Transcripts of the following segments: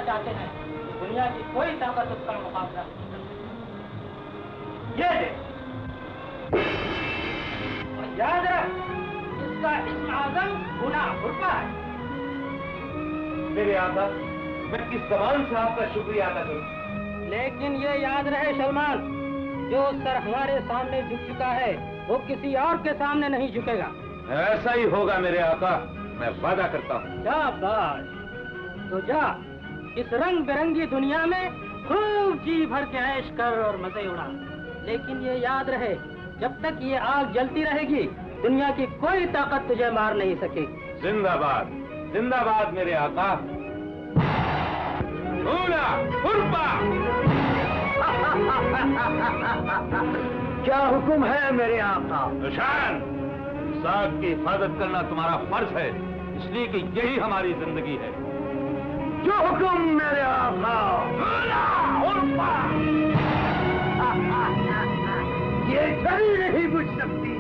करना चाहते हैं, दुनिया की कोई ताकत उसका मुकाबला नहीं कर सकती। ये देख, और याद रख, इसका इस्म आज़म गुना हुर्फा है। मेरे आका, मैं किस ज़बान से आपका शुक्रिया अदा करूं? लेकिन ये याद रहे सलमान, जो सर हमारे सामने झुक चुका है वो किसी और के सामने नहीं झुकेगा। ऐसा ही होगा मेरे आका, मैं वादा करता हूँ। शाबाश, तो जा इस रंग बिरंगी दुनिया में खूब जी भर के ऐश कर और मजे उड़ा। लेकिन ये याद रहे, जब तक ये आग जलती रहेगी दुनिया की कोई ताकत तुझे मार नहीं सकेगी। जिंदाबाद, जिंदाबाद मेरे आका। गुना हुर्फा। क्या हुक्म है मेरे आका? निशान, साग की हिफाजत करना तुम्हारा फर्ज है, इसलिए कि यही हमारी जिंदगी है। जो हुक्म मेरे आका। ये कभी नहीं बुझ सकती।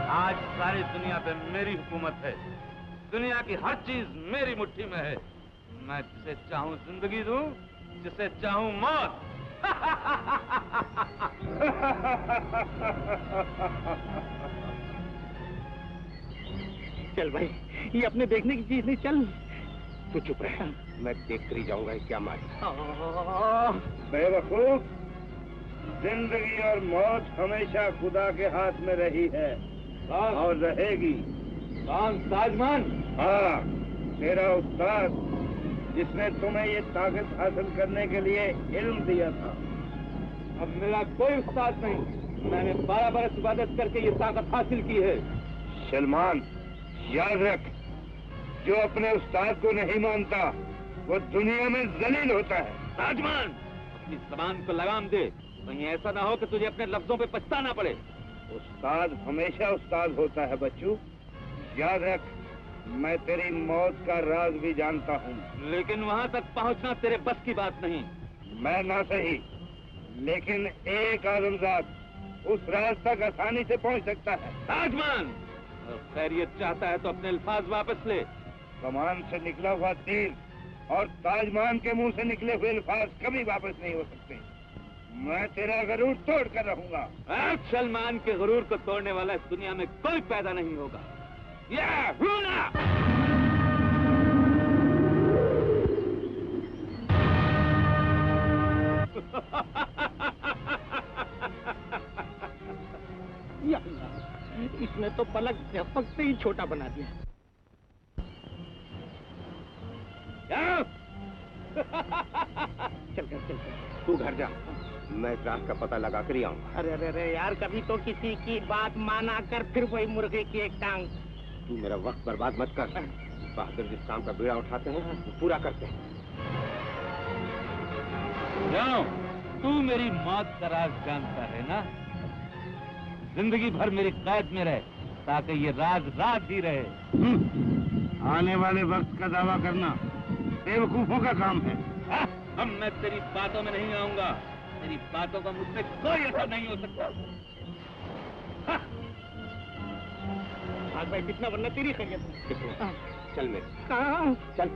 आज सारी दुनिया पे मेरी हुकूमत है। दुनिया की हर चीज मेरी मुट्ठी में है। मैं जिसे चाहूं जिंदगी दूं, जिसे चाहूं मौत। चल भाई, ये अपने देखने की चीज नहीं, चल। तू चुप रह, मैं देख कर ही जाऊंगा क्या मारी। बेवकूफ, जिंदगी और मौत हमेशा खुदा के हाथ में रही है और रहेगी। कौन? ताजमान? हाँ, तेरा उस्ताद, जिसने तुम्हें ये ताकत हासिल करने के लिए इल्म दिया था। अब मेरा कोई उस्ताद नहीं। मैंने 12 बरस इबादत करके ये ताकत हासिल की है। सलमान, याद रख, जो अपने उस्ताद को नहीं मानता वो दुनिया में जलील होता है। ताजमान, अपनी जबान को लगाम दे, कहीं ऐसा ना हो कि तुझे अपने लफ्जों पे पछताना पड़े। उस्ताद हमेशा उस्ताद होता है बच्चू। याद रख, मैं तेरी मौत का राज भी जानता हूँ। लेकिन वहाँ तक पहुँचना तेरे बस की बात नहीं। मैं ना सही, लेकिन एक आदमजाद उस राज तक आसानी से पहुँच सकता है। ताजमान, अगर खैरियत चाहता है तो अपने अल्फाज वापस ले। कमान से निकला हुआ तीर और ताजमान के मुंह से निकले हुए अल्फाज कभी वापस नहीं हो सकते। मैं तेरा गरूर तोड़ कर रहूंगा। सलमान के गरूर को तोड़ने वाला इस दुनिया में कोई पैदा नहीं होगा। या रूना! या अल्लाह, इसने तो पलक झपकते ही छोटा बना दिया। चल कर, तू घर जा, मैं इस रात का पता लगा कर ही आऊंगा। अरे अरे अरे यार, कभी तो किसी की बात माना कर, फिर वही मुर्गे की एक टांग। तू मेरा वक्त बर्बाद मत कर। बहादुर जिस काम का बीड़ा उठाते हैं वो पूरा करते हैं। क्यों? तू मेरी मौत का राज जानता है ना? जिंदगी भर मेरी कैद में रहे ताकि ये राज राज ही रहे। आने वाले वक्त का दावा करना बेवकूफों का काम है। अब मैं तेरी बातों में नहीं आऊंगा। तेरी बातों का मुझसे कोई असर नहीं हो सकता। आज भाई कितना बनना तेरी खैरियत। चल मेरे कहाँ? चल।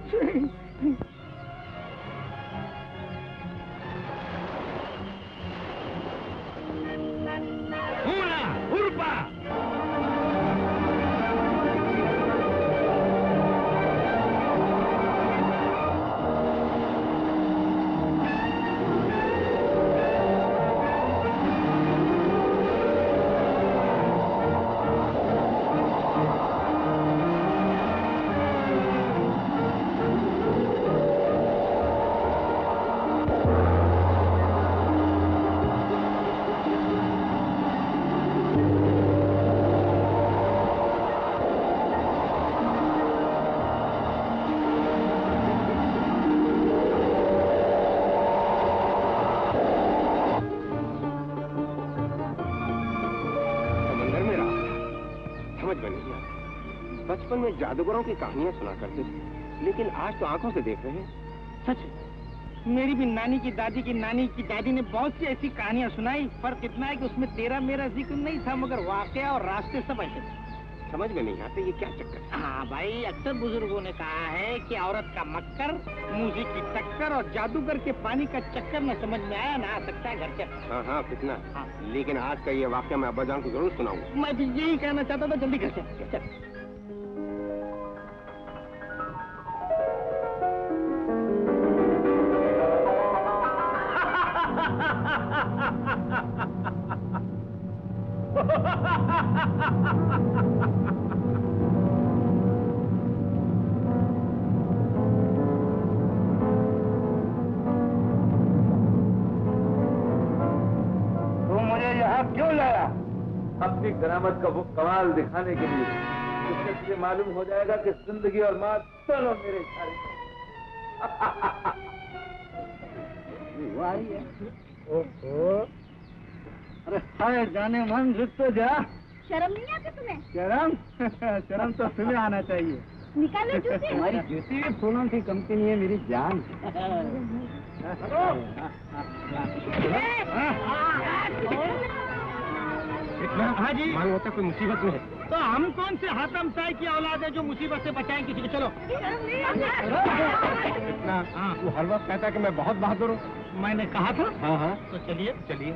बचपन में जादूगरों की कहानियां सुना करते थे, लेकिन आज तो आंखों से देख रहे हैं। सच, मेरी भी नानी की दादी ने बहुत सी ऐसी कहानियां सुनाई। फर्क इतना है कि उसमें तेरा मेरा जिक्र नहीं था, मगर वाकया और रास्ते सब ऐसे थे। समझ में नहीं आते ये क्या चक्कर है? हाँ भाई, अक्सर बुजुर्गों ने कहा है कि औरत का मक्कर, मूजी की टक्कर और जादूगर के पानी का चक्कर न समझ में आया ना आ सकता है घर के। हाँ हाँ, कितना। हाँ। लेकिन आज का ये वाकया मैं अब्बाजान को जरूर सुनाऊंगा। मैं भी यही कहना चाहता था, जल्दी घर चल। अपनी करामत का वो कमाल दिखाने के लिए, जिससे तुझे मालूम हो जाएगा कि जिंदगी और मौत दोनों मेरे इशारे में। ओहो, अरे हाय जाने मन, रुक तो जा। शर्म नहीं आती तुम्हें? शर्म तो तुम्हें आना चाहिए। निकालो जूते। हमारी जूती भी फूलों की कंपनी है मेरी जान। हाँ जी, मालूम होता कोई मुसीबत में है। तो हम कौन से हातम साई की औलाद है जो मुसीबत से बचाएं किसी को? चलो। इतना वो हर वक्त कहता है कि मैं बहुत बहादुर हूँ। मैंने कहा था। हाँ हाँ, तो चलिए चलिए।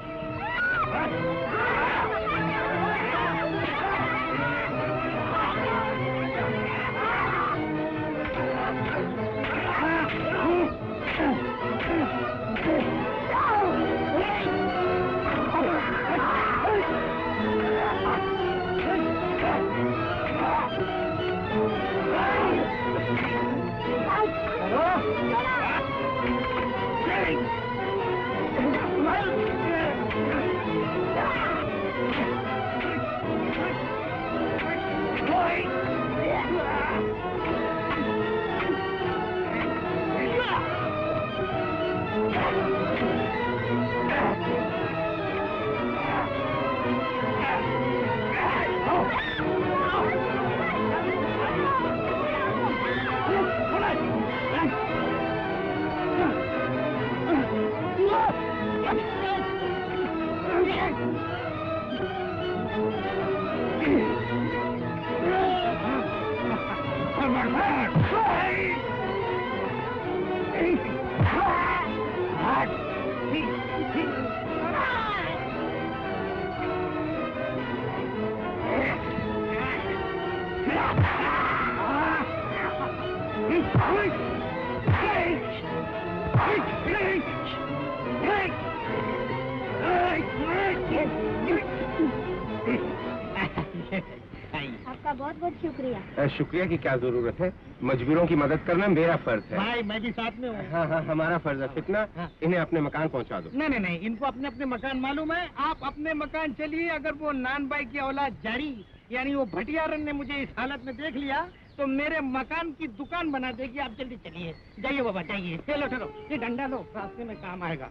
आपका बहुत बहुत शुक्रिया। शुक्रिया की क्या जरूरत है, मजबूरों की मदद करना मेरा फर्ज है। भाई मैं भी साथ में हूँ। हाँ हाँ, हमारा फर्ज है। कितना इन्हें अपने मकान पहुँचा दो। नहीं नहीं नहीं, इनको अपने अपने मकान मालूम है। आप अपने मकान चलिए। अगर वो नान भाई की औलाद जारी यानी वो भटियारन ने मुझे इस हालत में देख लिया तो मेरे मकान की दुकान बना देगी। आप जल्दी चलिए। जाइए बाबा जाइए। चलो चलो, ये डंडा लो, रास्ते में काम आएगा।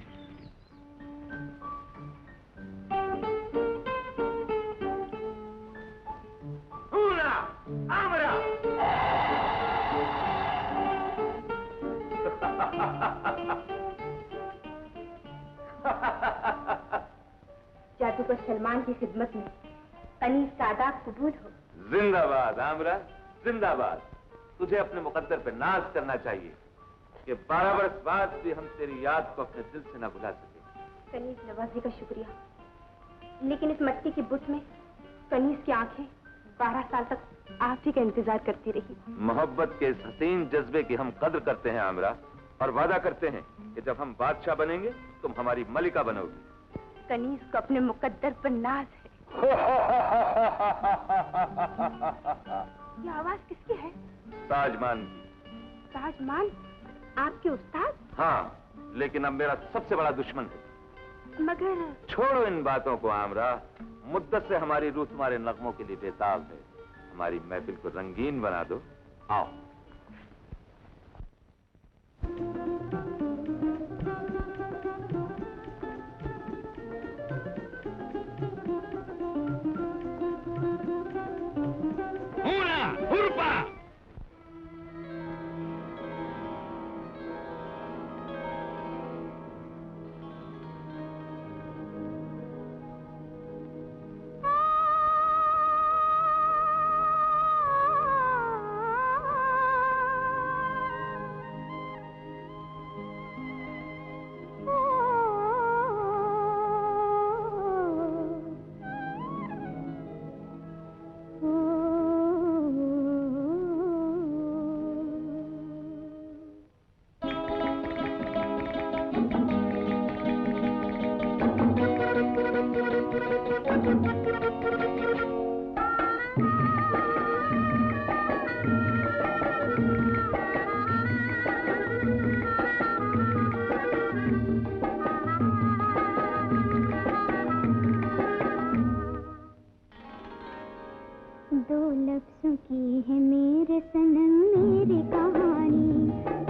जादूगर सलमान की खिदमत में कनीज का आदाब कबूल हो। जिंदाबाद आमरा, जिंदाबाद। तुझे अपने मुकद्दर पे नाज करना चाहिए कि 12 बरस बाद भी हम तेरी याद को अपने दिल से न भुला सके। कनीज नवाजी का शुक्रिया, लेकिन इस मट्टी की बुत में कनीज की आंखें 12 साल तक आप ही का इंतजार करती रही। मोहब्बत के इस हसीन जज्बे की हम कद्र करते हैं आमरा, और वादा करते हैं कि जब हम बादशाह बनेंगे तुम हमारी मलिका बनोगी। कनीज को अपने मुकद्दर पर नाज है। ये आवाज किसकी है? ताजमान की। ताजमान आपके उस्ताद? हाँ, लेकिन अब मेरा सबसे बड़ा दुश्मन है। मगर छोड़ो इन बातों को आमरा। मुद्दत से हमारी रूह तुम्हारे नगमों के लिए बेताब है। हमारी महफिल को रंगीन बना दो। आओ। दो लफ्ज़ों की है मेरे सनम मेरी कहानी,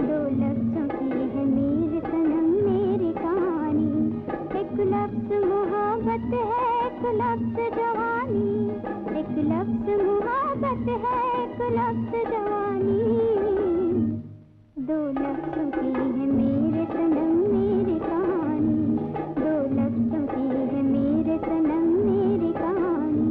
दो लफ्ज़ों की है मेरे सनम मेरी कहानी। एक लफ्ज़ मोहब्बत है, एक लफ्ज़ जवानी, एक लफ्ज़ मोहब्बत है, एक लफ्ज़ जवानी। दो लफ्ज़ों की है मेरे सनम मेरी कहानी, दो लफ्ज़ों की है मेरे सनम मेरी कहानी।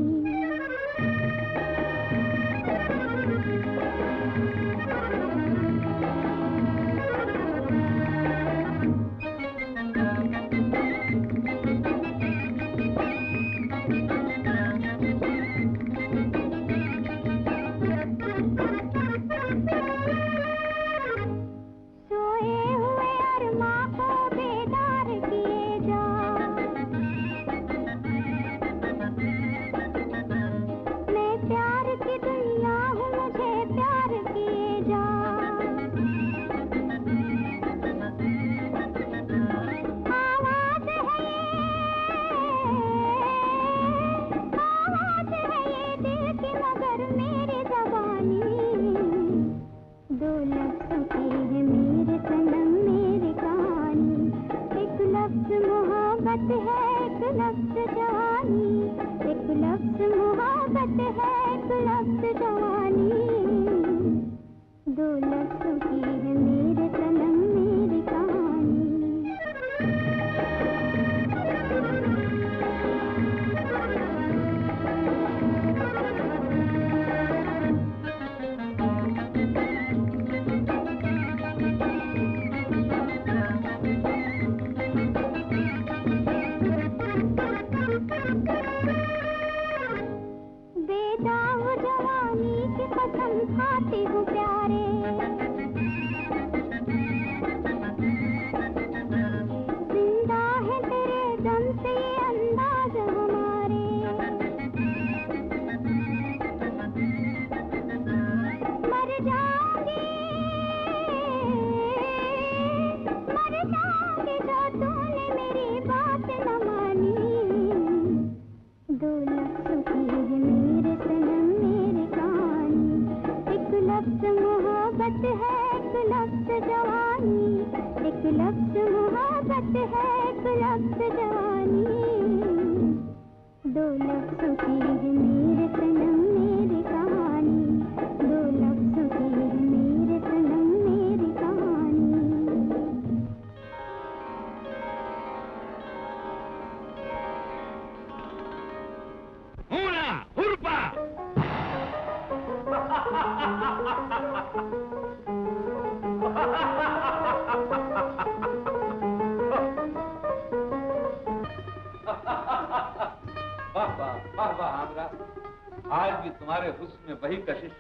आज भी तुम्हारे हुस्न में वही कशिश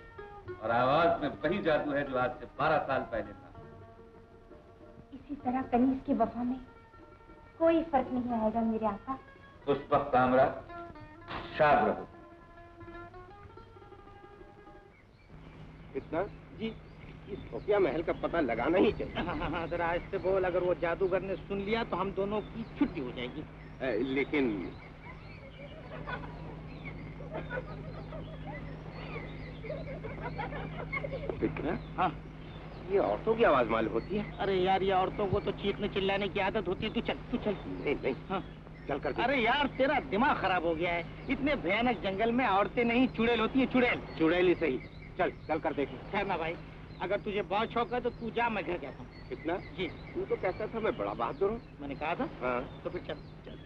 और आवाज में वही जादू है जो आज से 12 साल पहले था। इसी तरह कनीज की वफा में कोई फर्क नहीं आएगा मेरे आका। उस वक्त आमरा शाद रहो। कितना जी इस खुफिया महल का पता लगाना ही चाहिए। हाँ, जरा ऐसे बोल, अगर वो जादूगर ने सुन लिया तो हम दोनों की छुट्टी हो जाएगी। लेकिन कितना? हाँ, ये औरतों की आवाज मालूम होती है। अरे यार, ये औरतों को तो चीखने चिल्लाने की आदत होती है। तू चल, तू चल। नहीं नहीं, हाँ, चल कर। अरे यार, तेरा दिमाग खराब हो गया है। इतने भयानक जंगल में औरतें नहीं, चुड़ैल होती है। चुड़ैल चुड़ैल ही सही। चल चल कर देखें। खैर ना भाई, अगर तुझे बहुत शौक है तो तू जा, मैं घर कहता हूँ। कितना जी, तू तो कहता था मैं बड़ा बहादुर हूँ। मैंने कहा था। हाँ तो फिर चल चल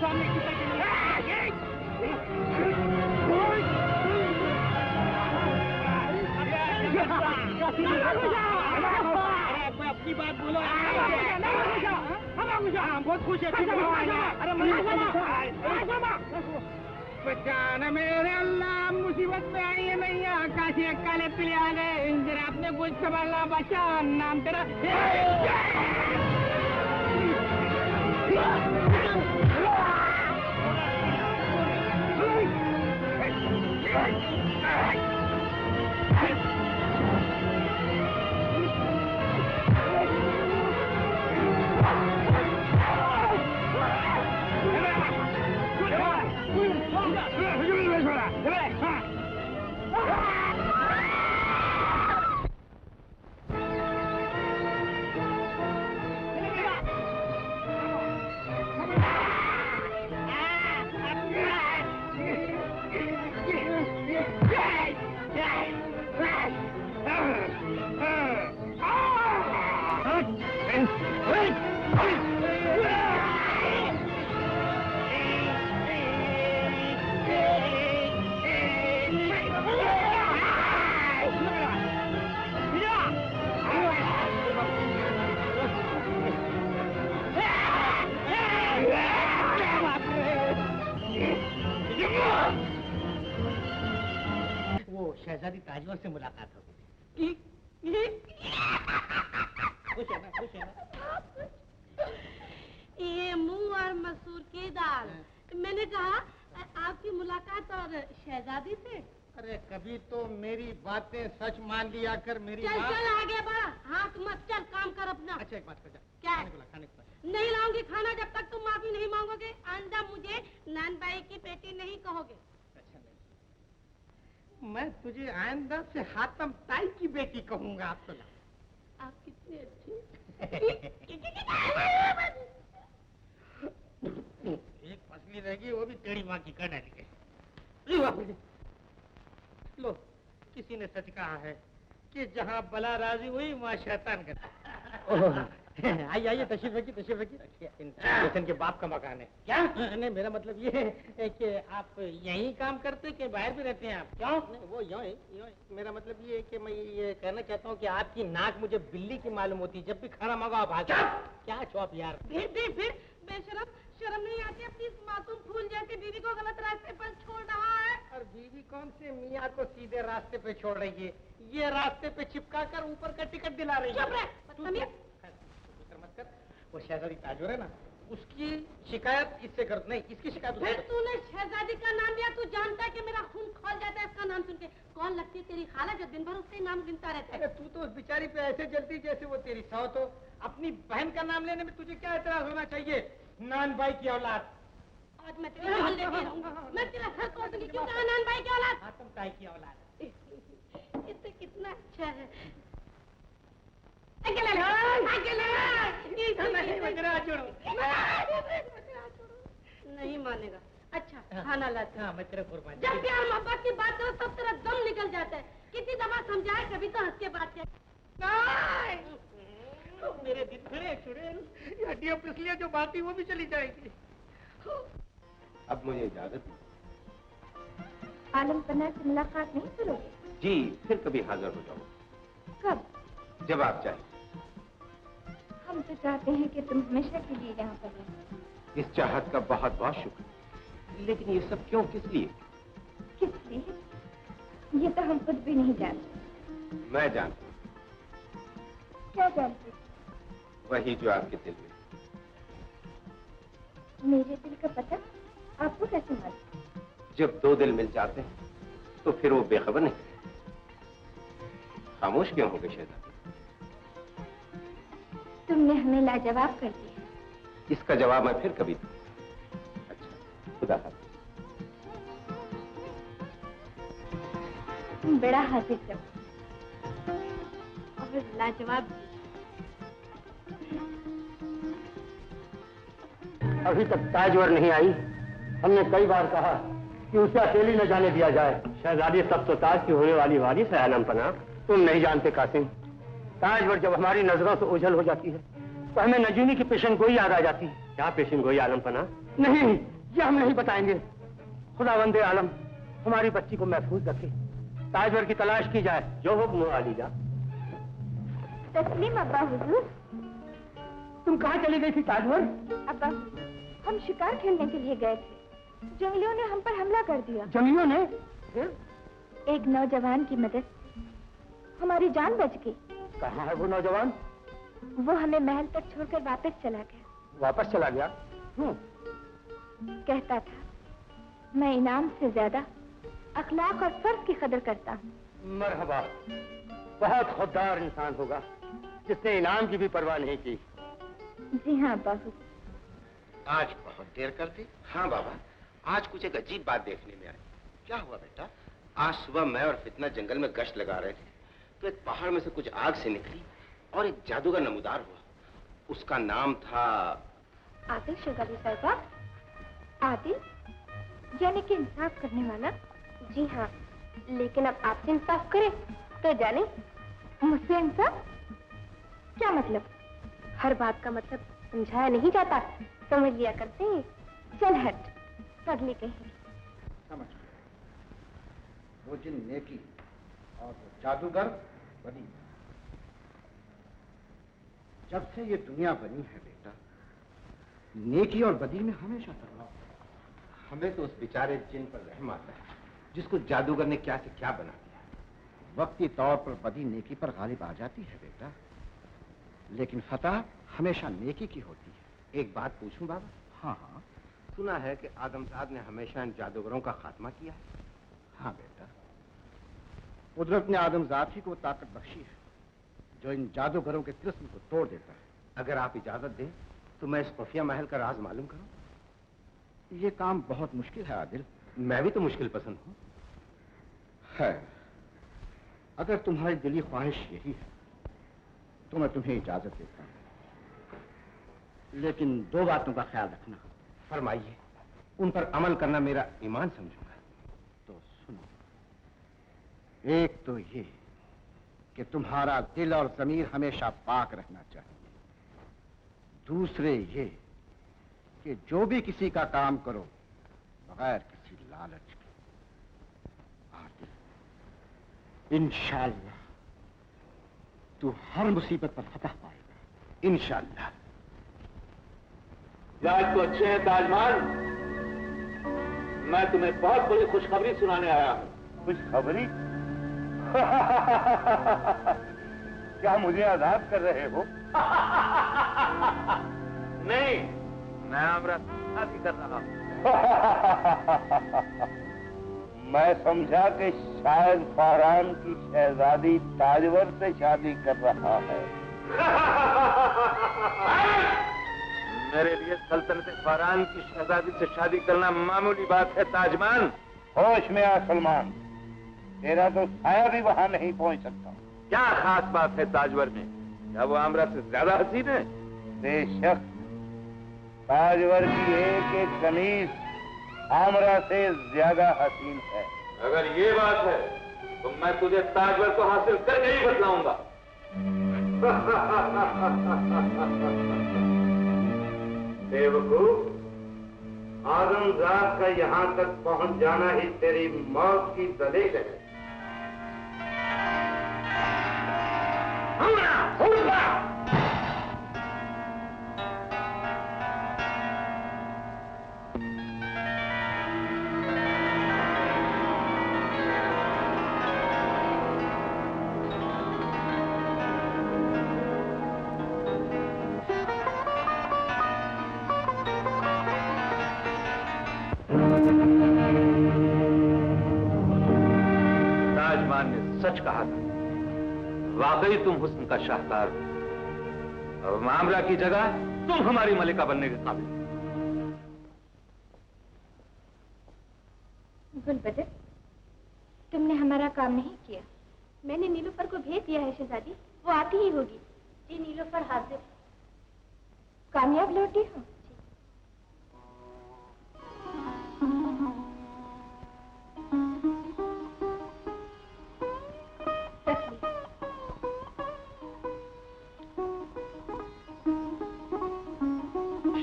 सामने किसी के अपनी बात बोलो। बहुत खुश है। बचाना मेरे अल्लाह, मुसीबत में आई है नैया, काशी काले पिले आ गए, जरा अपने कुछ संभालना बचा, नाम तेरा। शहजादी ताजमहल से मुलाकात हो गई। खुश है ना, खुश है ना? ये मुंह और मसूर की दाल। मैंने कहा आपकी मुलाकात और शहजादी से। अरे कभी तो मेरी बातें सच मान लिया कर। मेरी चल चल आगे बढ़, हाथ मत चल, काम कर अपना। अच्छा एक बात कर, क्या? खाने को नहीं लाऊंगी खाना जब तक तुम माफी नहीं मांगोगे। आइंदा मुझे नानबाई की बेटी नहीं कहोगे। अच्छा नहीं, मैं तुझे आइंदा से हातम ताई की बेटी कहूंगा। आप तो आप कितनी अच्छी। एक फसली रहेगी, वो भी तेरी माँ की कर डाली। लो, किसी ने सच कहा है कि जहाँ बला राजी हुई वहाँ शैतान करता। आइए आइए, तशरीफ रखिए, तशरीफ रखिए। स्टेशन के बाप का मकान है। क्या? नहीं, मेरा मतलब ये है कि आप यहीं काम करते कि बाहर भी रहते हैं आप? क्यों? नहीं, वो यूँ ही। मेरा मतलब ये है कि मैं ये कहना चाहता हूँ कि आपकी नाक मुझे बिल्ली की मालूम होती है। जब भी खाना मंगाओ आप भाग। क्या चौप यार? फिर बेशरम, शर्म नहीं आती अपनी इस मासूम फूल जैसी बीवी को गलत रास्ते पर छोड़ रहा है? और बीवी कौन से मियाँ को सीधे रास्ते पे छोड़ रही है? ये रास्ते पे चिपका कर ऊपर का टिकट दिला रही है। मत कर। वो शहजादी ताजोर है ना, उसकी शिकायत इससे कर। नहीं, इसकी शिकायत। फिर तूने शहजादी का नाम लिया, तू जानता है कि मेरा खून खौल जाता है इसका नाम सुन के। कौन लगती है तेरी खाला जो दिन भर उसके नाम गिनता रहता है? तू तो उस बेचारी पे ऐसे जलती जैसे वो तेरी सौत हो। अपनी बहन का नाम लेने में तुझे क्या एतराज होना चाहिए? नान भाई की औलाद। आज मैं तेरी जान लेके रहूंगा। मैं तेरा सर तोड़ दूंगी। क्यों कहा नान भाई की औलाद? हातम ताई की औलाद। इससे कितना अच्छा है। नहीं मानेगा। अच्छा खाना लाते। हाँ, मैं तेरे कुर्बान। जब प्यार मोहब्बत की बात करो तब तेरा दम निकल जाता है। कितनी दफा समझाए, कभी तो हंस के बात किया। मेरे दिन खड़े छुड़े, हड्डियां पिसलियां जो बात थी वो भी चली जाएगी। अब मुझे इजाजत। आलम पन्ना से मुलाकात नहीं करोगे? जी, फिर कभी हाजिर हो जाओ। कब? जब आप चाहें। हम तो चाहते हैं कि तुम हमेशा के लिए यहाँ पर रहो। इस चाहत का बहुत बहुत शुक्र, लेकिन ये सब क्यों, किस लिए? किस लिए? ये तो हम खुद भी नहीं जानते। मैं जानता हूँ। क्या जानते? वही जो आपके दिल में। मेरे दिल का पता आपको कैसे मालूम? जब दो दिल मिल जाते हैं तो फिर वो बेखबर नहीं। खामोश क्यों हो गए शहजादी? तुमने हमें लाजवाब कर दिया। इसका जवाब मैं फिर कभी दूँ। अच्छा, खुदा हाफिज़। तुम बड़ा हाजिर जब और लाजवाब भी। अभी तक ताजवर नहीं आई। हमने कई बार कहा कि उसे अकेली न जाने दिया जाए। शहजादी सब तो ताज की होने वाली वारिस है आलम पना। तुम नहीं जानते कासिम, ताजवर जब हमारी नजरों से ओझल हो जाती है तो हमें नजूमी की पेशन गोई याद आ जाती है। क्या पेशन गोई आलम पना? नहीं, ये हम नहीं बताएंगे। खुदावंदे आलम हमारी बच्ची को महफूज रखे। ताजवर की तलाश की जाए। जो हुक्म आलीजा। तस्लीम अब्बा हुजूर। तुम कहाँ चली गई थी ताजवर? अब्बा हम शिकार खेलने के लिए गए थे, जंगलियों ने हम पर हमला कर दिया। जंगलियों ने? एक नौजवान की मदद हमारी जान बच गई। कहाँ है वो नौजवान? वो हमें महल तक छोड़कर वापस चला गया। वापस चला गया? कहता था मैं इनाम से ज्यादा अखलाक और फर्ज की कदर करता हूँ। मरहबा, बहुत खुददार इंसान होगा जिसने इनाम की भी परवाह नहीं की। जी हाँ बाबू। आज बहुत देर कर दी। हाँ बाबा, आज कुछ एक अजीब बात देखने में आई। क्या हुआ बेटा? आज सुबह मैं और फितना जंगल में गश्त लगा रहे थे तो एक पहाड़ में से कुछ आग से निकली और एक जादूगर नमूदार हुआ। उसका नाम था आदिल शेजादी साहिबा। आदिल यानी कि इंसाफ करने वाला। जी हाँ, लेकिन अब आपसे इंसाफ करे तो जाने मुझसे इंसाफ क्या मतलब? हर बात का मतलब समझाया नहीं जाता, समझ लिया करते हैं। चल हट, पगली कहीं। समझ गया। वो जिन नेकी और वो जादूगर बनी। जब से ये दुनिया बनी है बेटा, नेकी और बदी में हमेशा टकराव। हमें तो उस बेचारे जिन पर रहम आता है जिसको जादूगर ने क्या से क्या बना दिया। वक्ती तौर पर बदी नेकी पर गालिब आ जाती है बेटा, लेकिन फतह हमेशा नेकी की होती है। एक बात पूछूं बाबा? हाँ हाँ। सुना है कि आदमजाद ने हमेशा इन जादूगरों का खात्मा किया है। हाँ बेटा, कुदरत ने आदमजाद ही को ताकत बख्शी है जो इन जादूगरों के तिलिस्म को तोड़ देता है। अगर आप इजाजत दें तो मैं इस खुफिया महल का राज मालूम करूं। ये काम बहुत मुश्किल है आदिल। मैं भी तो मुश्किल पसंद हूं। है, अगर तुम्हारी दिली ख्वाहिश यही है तो मैं तुम्हें इजाजत देता हूं, लेकिन दो बातों का ख्याल रखना। फरमाइए। उन पर अमल करना मेरा ईमान समझूंगा। तो सुनो, एक तो ये कि तुम्हारा दिल और जमीर हमेशा पाक रहना चाहिए। दूसरे ये कि जो भी किसी का काम करो बगैर किसी लालच के। आदिल, इंशाअल्लाह तू हर मुसीबत पर फतह पाएगा, इंशाअल्लाह। आज तो अच्छे हैं ताजमहल। मैं तुम्हें बहुत बड़ी खुशखबरी सुनाने आया हूँ। खुशखबरी? क्या मुझे आजाद कर रहे हो? नहीं, मैं आमरा से शादी कर रहा हूँ। मैं समझा कि शायद फहरान की शहजादी ताजवर से शादी कर रहा है। मेरे लिए सल्तनत फहरान की शहजादी से शादी करना मामूली बात है ताजमान। होश में आ सलमान, तेरा तो साया भी वहां नहीं पहुंच सकता। क्या खास बात है ताजवर में? क्या वो आमरा से ज्यादा हसीन है? बेशक, ताजवर की एक एक कमीज आमरा से ज्यादा हसीन है। अगर ये बात है तो मैं तुझे ताजवर को हासिल करके ही बतलाऊंगा। बेवकूफ, आदमजाद का यहां तक पहुंच जाना ही तेरी मौत की दलील है। सच कहा था, वाकई तुम हुस्न का शाहकार हो। अब मामला की जगह तुम हमारी मलिका बनने के काबिल। गुलबदर, तुमने हमारा काम नहीं किया। मैंने नीलोफर को भेज दिया है शहजादी, वो आती ही होगी। जी नीलोफर हाजिर। कामयाब लौटी हो?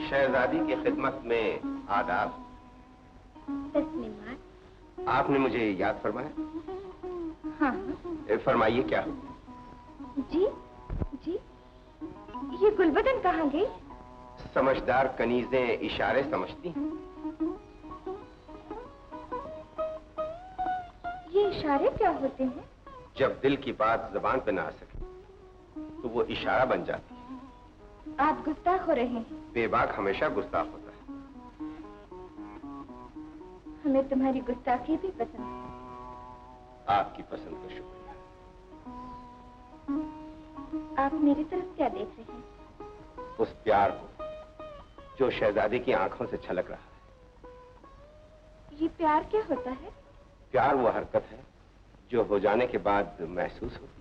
शहजादी की खिदमत में आदाब। तस्लीमात। आपने मुझे याद फरमाया? हाँ। फरमाइए क्या हो? जी जी, ये गुलबदन कहाँ गई? समझदार कनीजें इशारे समझती हैं। ये इशारे क्या होते हैं? जब दिल की बात जबान पे ना आ सके तो वो इशारा बन जाती है। आप गुस्ताख हो रहे हैं। बेबाक हमेशा गुस्ताख होता है। हमें तुम्हारी गुस्ताखी भी पसंद है। आपकी पसंद का शुक्रिया। आप मेरी तरफ क्या देख रहे हैं? उस प्यार को जो शहजादी की आंखों से छलक रहा है। ये प्यार क्या होता है? प्यार वो हरकत है जो हो जाने के बाद महसूस होती है।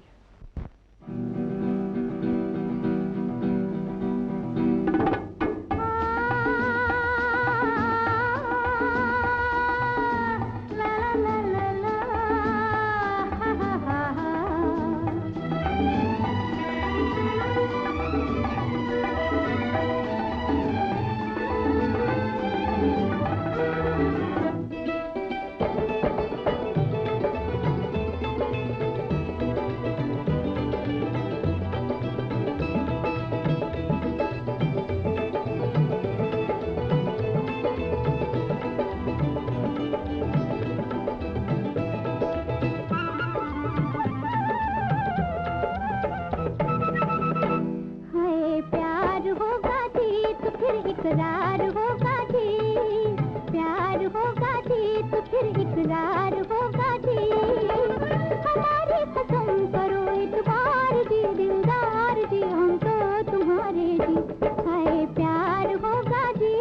इकरार होगा जी, प्यार होगा जी तो फिर इकरार होगा जी। हमारी कसम करो इतबार जी, दिलदार जी हम तो तुम्हारे जी। हाय प्यार होगा जी।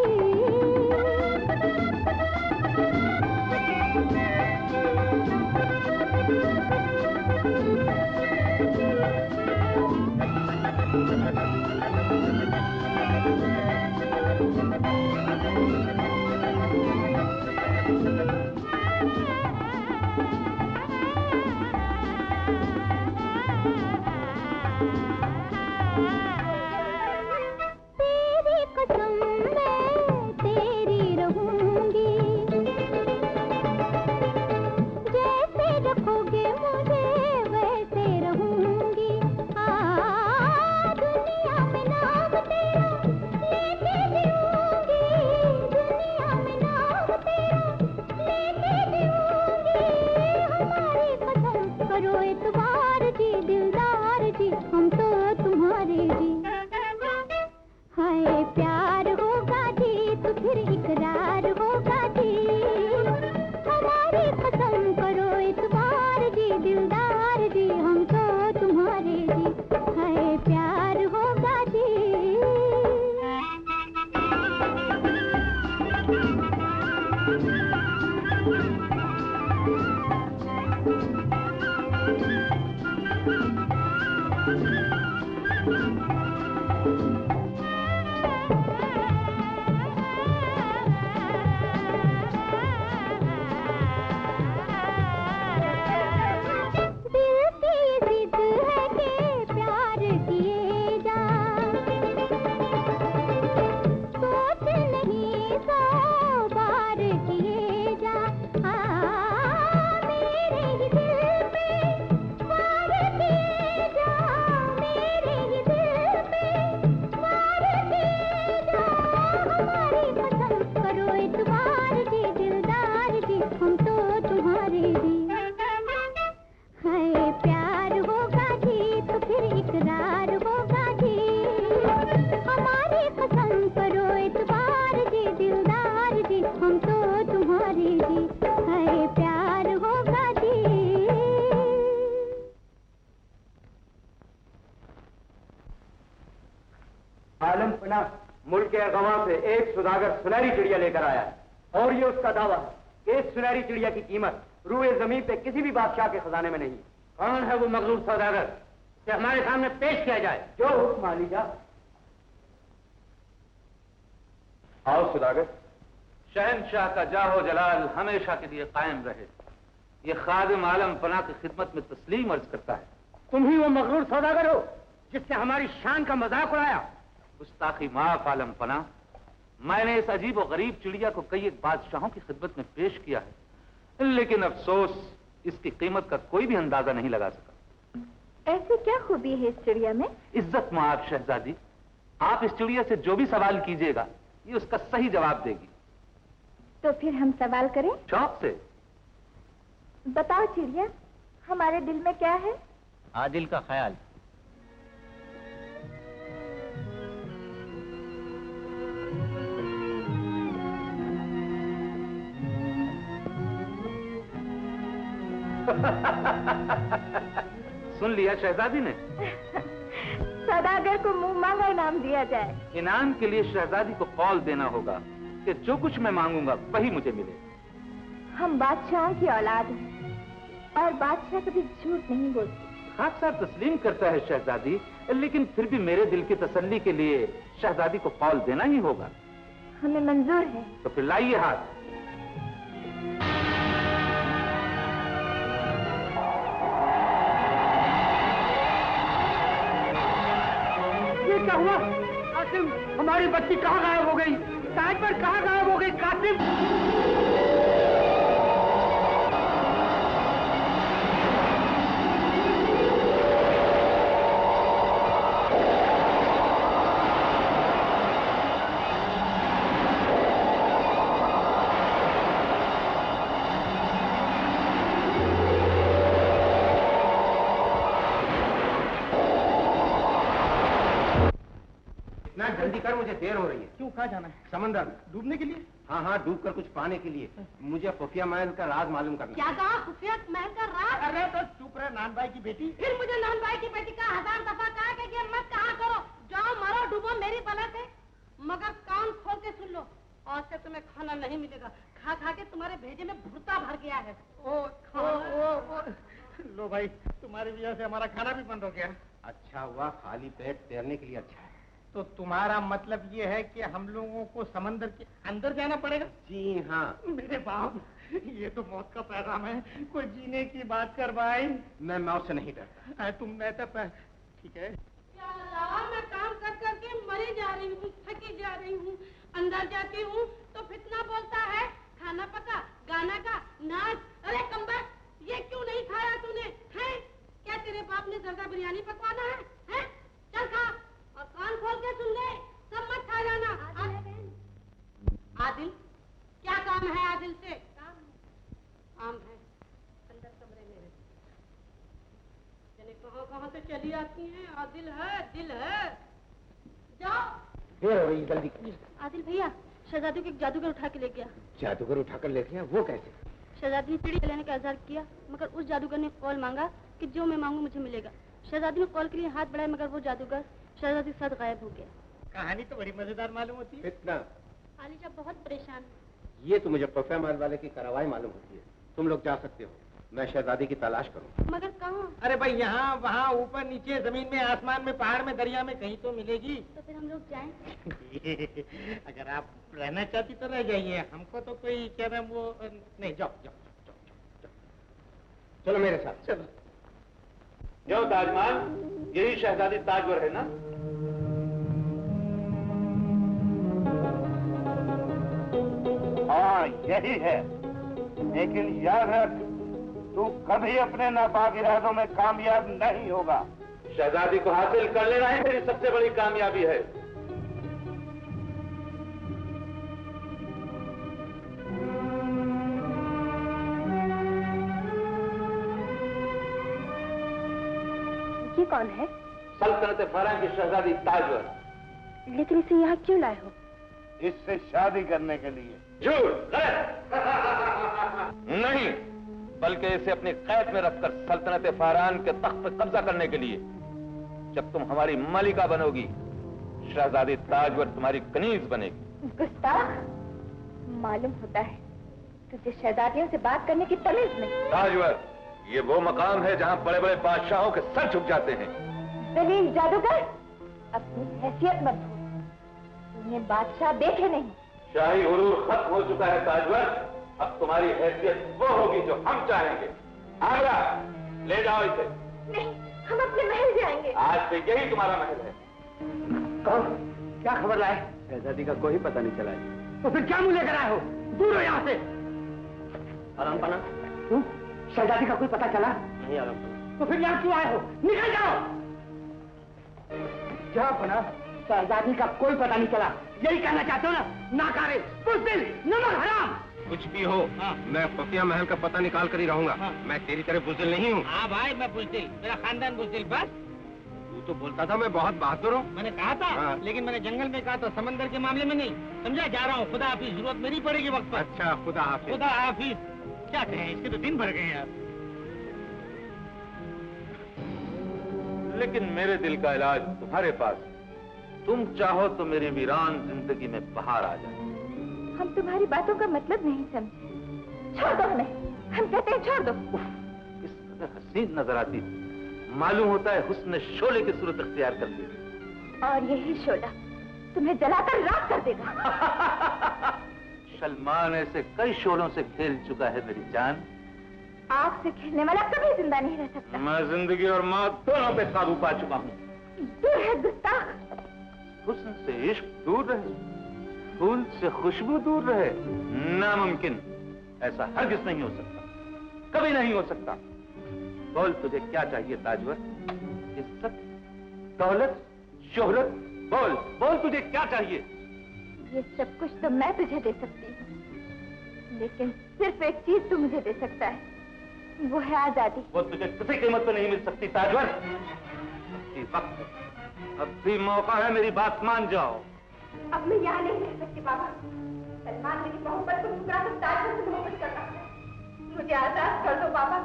मुल्क के गवां से एक सुदागर सुनहरी चिड़िया लेकर आया है और ये उसका दावा है कि इस सुनहरी चिड़िया की कीमत रूए जमीन पे किसी भी बादशाह के खजाने में नहीं है। कौन है वो मगरूर सौदागर? इसे हमारे सामने पेश किया जाए। जो हुक्म मालिका। आओ सुदागर। शहनशाह का जाहो जलाल हमेशा के लिए कायम रहे। ये खादिम आलम पना की खिदमत में तस्लीम अर्ज करता है। तुम ही वो मगरूर सौदागर हो जिससे हमारी शान का मजाक उड़ाया। गुस्ताखी माफ आलम पना। मैंने इस अजीब और गरीब चिड़िया को कई एक बादशाहों की खिदमत में पेश किया है, लेकिन अफसोस इसकी कीमत का कोई भी अंदाजा नहीं लगा सका। ऐसी क्या खूबी है इस चिड़िया में? इज्जत माब शहजादी, आप इस चिड़िया से जो भी सवाल कीजिएगा ये उसका सही जवाब देगी। तो फिर हम सवाल करें? शौक से। बताओ चिड़िया, हमारे दिल में क्या है? आदिल का ख्याल। सुन लिया शहजादी ने? सौदागर को मुंह मांगा इनाम दिया जाए। इनाम के लिए शहजादी को कौल देना होगा कि जो कुछ मैं मांगूंगा वही मुझे मिले। हम बादशाहों की औलाद हैं और बादशाह कभी झूठ नहीं बोलते। खाक साहब तस्लीम करता है शहजादी, लेकिन फिर भी मेरे दिल की तसल्ली के लिए शहजादी को कौल देना ही होगा। हमें मंजूर है। तो फिर लाइए हाथ। क्या हुआ? कासिम, हमारी बच्ची कहाँ गायब हो गई? ताज पर कहाँ गायब हो गई? कासिम! जल्दी कर, मुझे देर हो रही है। क्यों, कहाँ जाना है? समंदर में। डूबने के लिए? हाँ हाँ, डूब कर कुछ पाने के लिए। मुझे खुफिया महल का राज मालूम करना। क्या कहा? खुफिया महल का राज? अरे तो चुप रहे, नान भाई की बेटी। फिर मुझे नान भाई की बेटी का 1000 दफा कहा कि ये मत कहा करो। जाओ मरो डूबो मेरी बला से, मगर कान खोल के सुन लो, आज से तुम्हें खाना नहीं मिलेगा। खा खा के तुम्हारे भेजे में भुर्ता भर गया है। ओ, लो भाई, तुम्हारी वजह से हमारा खाना भी बंद हो गया। अच्छा हुआ, खाली पेट तैरने के लिए अच्छा है। तो तुम्हारा मतलब ये है कि हम लोगों को समंदर के अंदर जाना पड़ेगा? जी हाँ। मेरे बाप, ये तो मौत का पैगाम है। कोई जीने की बात कर भाई। मैं मौत से नहीं डरता। तुम मैं तो ठीक है। क्या अल्लाह, मैं काम कर करके मरी जा रही हूँ, थकी जा रही हूँ। अंदर जाती हूँ तो फितना बोलता है, खाना पका, गाना का, नाच। अरे कम्बर, ये क्यों नहीं खाया तूने? है क्या तेरे बाप ने जर्दा बिरयानी पकवाना है? चल खा और कान खोल के सुन ले, सब मत खा जाना। आदिल, क्या काम है आदिल से? काम है, अंदर कमरे में है। यानी कहाँ से चली आती हैं? आदिल है, दिल है। जाओ। देर हो रही, जल्दी कीजिए। आदिल भैया, शहजादी को एक जादूगर उठा के ले गया। जादूगर उठाकर ले गया? वो कैसे? शहजादी ने चिड़ी लेने का इज़हार किया, मगर उस जादूगर ने कौल मांगा कि जो मैं मांगू मुझे मिलेगा। शहजादी ने कौल के लिए हाथ बढ़ाया, मगर वो जादूगर शहजादी साथ गायब हो गया। कहानी तो बड़ी मजेदार मालूम होती है। फितना। आलिजा बहुत परेशान। ये तो मुझे खुफिया महल वाले की कार्रवाई मालूम होती है। तुम लोग जा सकते हो, मैं शहजादी की तलाश करूँ। मगर कहाँ? अरे भाई, यहाँ वहाँ, ऊपर नीचे, जमीन में, आसमान में, पहाड़ में, दरिया में, कहीं तो मिलेगी। तो फिर हम लोग जाएं? अगर आप रहना चाहती तो रह जाइए, हमको तो कोई क्या नाम वो नहीं। जाओ जाओ जाओ जाओ, चलो मेरे साथ। चलो। क्यों ताजमहल, यही शहजादी ताजवर है ना? हाँ यही है, लेकिन याद रख, तू कभी अपने नापाक इरादों में कामयाब नहीं होगा। शहजादी को हासिल कर लेना ही मेरी सबसे बड़ी कामयाबी है। ये कौन है? सल्तनत फहरान की शहजादी ताजवर। लेकिन इसे यहाँ क्यों लाए हो? इससे शादी करने के लिए। झूठ, नहीं, बल्कि इसे अपनी कैद में रखकर सल्तनत फहरान के तख्त पर कब्जा करने के लिए। जब तुम हमारी मलिका बनोगी, शहजादी ताजवर तुम्हारी कनीज बनेगी। गुस्ताख, मालूम होता है तुझे शहजादियों से बात करने की तमीज नहीं। ताजवर, ये वो मकाम है जहाँ बड़े बड़े बादशाहों के सर झुक जाते हैं। दलील जादूगर, अपनी हैसियत मत भूल, तुम्हें बादशाह देखे नहीं। शाही गुरूर खत्म हो चुका है ताजवर, अब तुम्हारी हैसियत वो होगी जो हम चाहेंगे। आगरा, ले जाओ इसे। नहीं, हम अपने महल जाएंगे। आज से यही तुम्हारा महल है। कौन? क्या खबर लाए? शहजादी का कोई पता नहीं चला है। तो फिर क्या मुंह लेकर आए हो? दूर हो यहाँ से। आरामपना, शहजादी का कोई पता चला? नहीं आरामपना। तो फिर यहाँ क्यों आए हो? निकल जाओ। क्या बना? शहजादी का कोई पता नहीं चला, यही कहना चाहते हो ना? नाकारे, बुज़दिल, नमक हराम। कुछ भी हो, मैं खुफिया महल का पता निकाल कर ही रहूंगा। मैं तेरी तरह बुज़दिल नहीं हूँ। हाँ भाई, मैं बुज़दिल, मेरा खानदान बुज़दिल। बस तू तो बोलता था मैं बहुत बहादुर हूँ। मैंने कहा था, लेकिन मैंने जंगल में कहा था, समंदर के मामले में नहीं। समझा? जा रहा हूँ, खुदा हाफिज, जरूरत मेरी पड़ेगी वक्त पर। अच्छा, खुदा हाफिज। खुदा हाफिज क्या कहें, इसके तो दिन भर गए यार। लेकिन मेरे दिल का इलाज तुम्हारे पास। तुम चाहो तो मेरी वीरान जिंदगी में बहार आ जाए। हम तुम्हारी बातों का मतलब नहीं समझे। छोड़ दो हमें, हम कहते हैं छोड़ दो। किस तरह हसीन नजर आती, मालूम होता है हुस्न शोले की सूरत अख्तियार करती है। और यही शोला तुम्हें जलाकर राख कर देगा। सलमान ऐसे कई शोलों से खेल चुका है मेरी जान। आग से खेलने वाला कभी जिंदा नहीं रह सकता। मैं जिंदगी और मौत दोनों पे काबू पा चुका हूँ। दूर है गुस्ताख। हुस्न से इश्क दूर रहे, फूल से खुशबू दूर रहे, नामुमकिन। ऐसा हरगिज नहीं हो सकता, कभी नहीं हो सकता। बोल तुझे क्या चाहिए ताजवर? इज्जत, दौलत, शोहरत? बोल बोल, तुझे क्या चाहिए? ये सब कुछ तो मैं तुझे दे सकती हूँ, लेकिन सिर्फ एक चीज तू मुझे दे सकता है, वो है आजादी। वो तुझे किसी कीमत पे नहीं मिल सकती ताजवर। वक्त, अब भी मौका है, मेरी बात मान जाओ। अब मैं यहाँ नहीं रह सकती बाबा। सलमान मेरी मोहब्बत को ठुकरा कर ताजवर से मोहब्बत करता है। मुझे आजाद कर दो बाबा।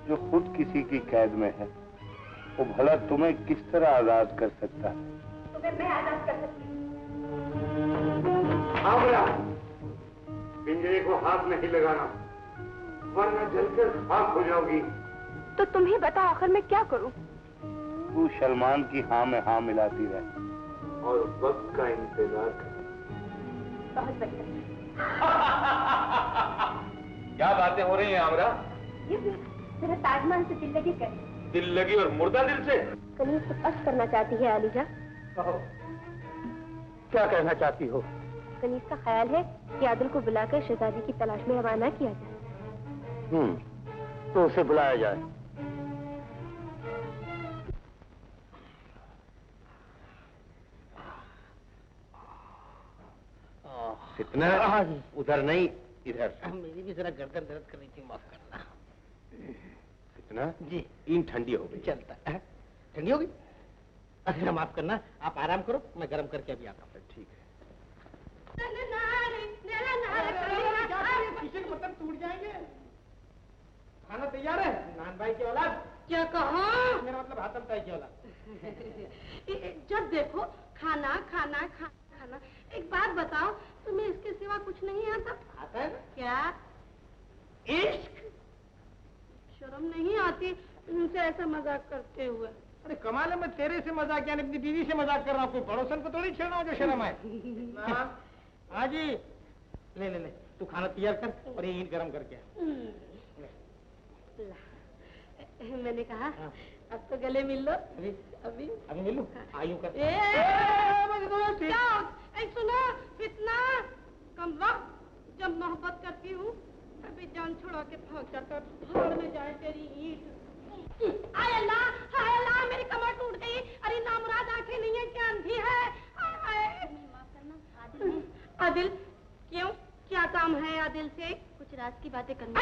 जो खुद किसी की कैद में है, वो भला तुम्हें किस तरह आजाद कर सकता है? तुम्हें मैं आजाद कर सकती हूँ। पिंजरे को हाथ नहीं लगाना, वरना जलकर खाक हो जाओगी। तो तुम ही बताओ, आखिर मैं क्या करूं? तू सलमान की हाँ में हाँ मिलाती रहे और वक्त का इंतजार कर। बहुत बढ़िया। क्या बातें हो रही हैं आमरा? ये जरा ताजमहल से दिल लगी कर। दिल लगी और मुर्दा दिल से? कनीज को पस्त करना चाहती है आलिजा। क्या कहना चाहती हो? कनीज का ख्याल है कि आदिल को बुलाकर शहजादी की तलाश में रवाना किया जाए। तो उसे बुलाया जाए। इतना उधर नहीं, इधर। मेरी भी जरा गर्दन दर्द कर रही थी, माफ करना। इतना जी, इन ठंडी हो गई। चलता है। ठंडी हो गई? अच्छा माफ करना, आप आराम करो, मैं गर्म करके अभी आता हूँ। ठीक है। मतलब टूट जाएंगे। खाना तैयार है? नान भाई की औलाद। क्या कहा? मेरा मतलब हातम ताई की औलाद। जब देखो खाना खाना खाना खाना। एक बात बताओ, तुम्हें इसके सिवा कुछ नहीं आता? आता है ना? क्या? इश्क? शर्म नहीं आती उनसे ऐसा मजाक करते हुए? अरे कमाल है, मैं तेरे से मजाक यानी अपनी बीवी से मजाक कर रहा हूँ। कोई पड़ोसन को थोड़ी छेड़ना हो जो शर्म आए। हाँ जी, ले ले ले, तू खाना तैयार कर और ये ईंट गरम करके। मैंने कहा अब तो गले मिल लो। अभी अभी मिल लूं? आयु कर। सुनो, इतना कम वक्त जब मोहब्बत करती हूँ अभी जान छोड़ा के भाग जाता, भाड़ में जाए तेरी ईंट। हाय अल्लाह, मेरी कमर टूट गई। अरे नामुराद आंखें नहीं है क्या, अंधी है? आदिल, क्यों? क्या काम है आदिल से? कुछ राज की बातें करनी।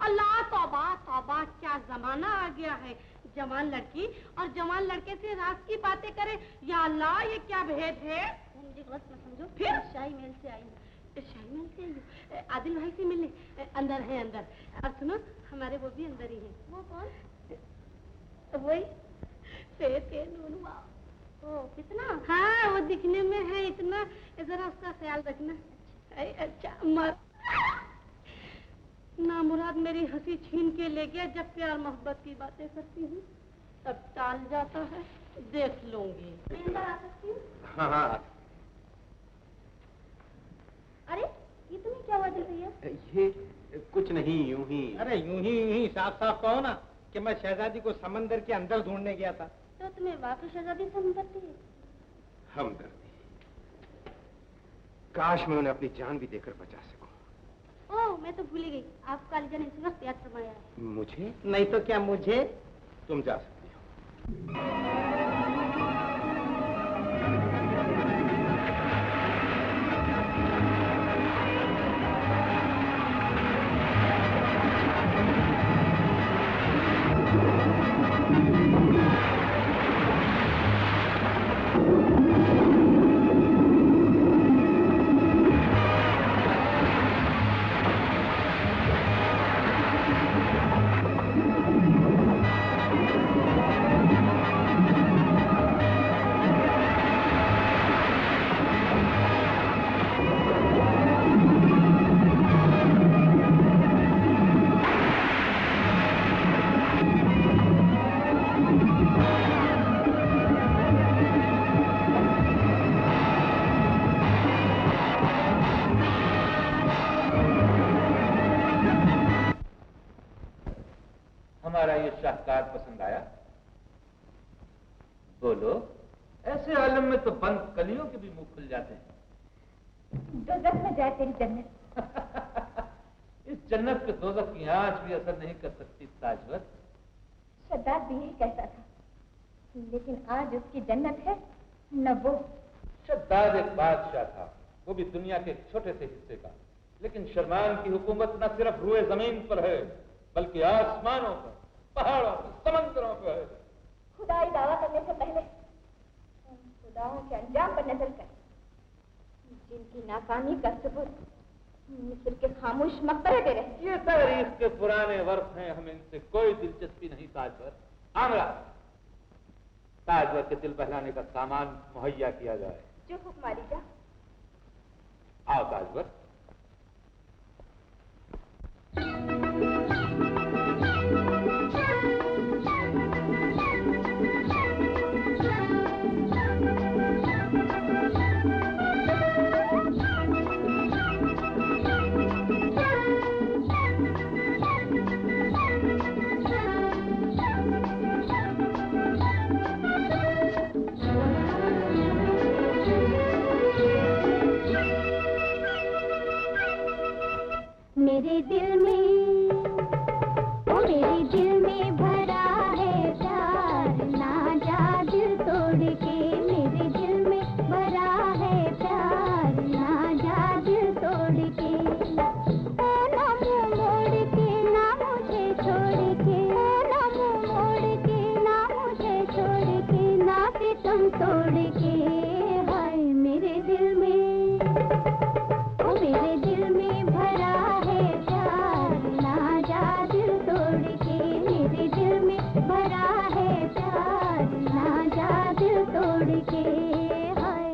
अल्लाह, तौबा तौबा, क्या जमाना आ गया है। जवान लड़की और जवान लड़के से राज की बातें करे। या अल्लाह, ये क्या भेद है? मुझे गलत मत समझो। फिर शाही महल से आई हूँ। शाही महल से आई हूँ? आदिल भाई से मिलने? अंदर है अंदर। अब सुनो, हमारे वो भी अंदर ही है। वो कौन? वही के नूनुआ। ओ कितना? हाँ, वो दिखने में है इतना, जरा उसका ख्याल रखना। अच्छा मर ना मुराद मेरी हंसी छीन के ले गया। जब प्यार मोहब्बत की बातें करती हूँ तब टाल जाता है। देख लूंगी। मैं अंदर आ सकती हूँ? हाँ। अरे ये तुम्हें क्या हुआ दिल भैया? ये कुछ नहीं, यूं ही। अरे यूं ही साफ साफ कहो ना कि मैं शहजादी को समंदर के अंदर ढूंढने गया था। तो तुम्हें वाकई शहजादी से हमदर्दी है? हमदर्दी? काश मैं उन्हें अपनी जान भी देकर बचा सकूं। ओह, मैं तो भूल ही गई, आप कालीजा ने इस वक्त याद फरमाया है। मुझे? नहीं तो क्या मुझे? तुम जा सकती हो। हमारा ये शाहकार पसंद आया? बोलो। ऐसे आलम में तो बंद कलियों के भी मुंह खुल जाते हैं। दोज़ख में जाए तेरी जन्नत। इस जन्नत के दोज़ख की आंच भी असर नहीं कर सकती ताजवर। शद्दाद भी यही कहता था, लेकिन आज उसकी जन्नत है न वो। शद्दाद एक बादशाह था, वो भी दुनिया के एक छोटे से हिस्से का, लेकिन शर्मान की हुकूमत न सिर्फ रूए जमीन पर है बल्कि आसमानों पर, पहाड़ों पर, समंदरों पर है। खुदाई दावा करने से पहले खुदाओं के अंजाम पर नजर कर, जिनकी नाकामी का सबूत मिस्र के खामोश मकबरे पे रहे। ये तारीख के पुराने वर्ष हैं, हमें इनसे कोई दिलचस्पी नहीं। ताजवर, आमरा, ताजवर के दिल बहलाने का सामान मुहैया किया जाए। जो हुक्म मालिका। आओ ताजवर। मेरे दिल में, ओ मेरे दिल में भरा है प्यार, ना जा दिल तोड़ के। मेरे दिल में भरा है प्यार, ना जा दिल तोड़ के। ओ ना मुंह मोड़ के, ना मुझे छोड़ के। ओ ना मुंह मोड़ के, ना मुझे छोड़ के। ना सितम तोड़ के। हाय मेरे दिल में, ओ मेरे दिल में भरा भरा है प्यार, ना जा दिल तोड़ के। हाय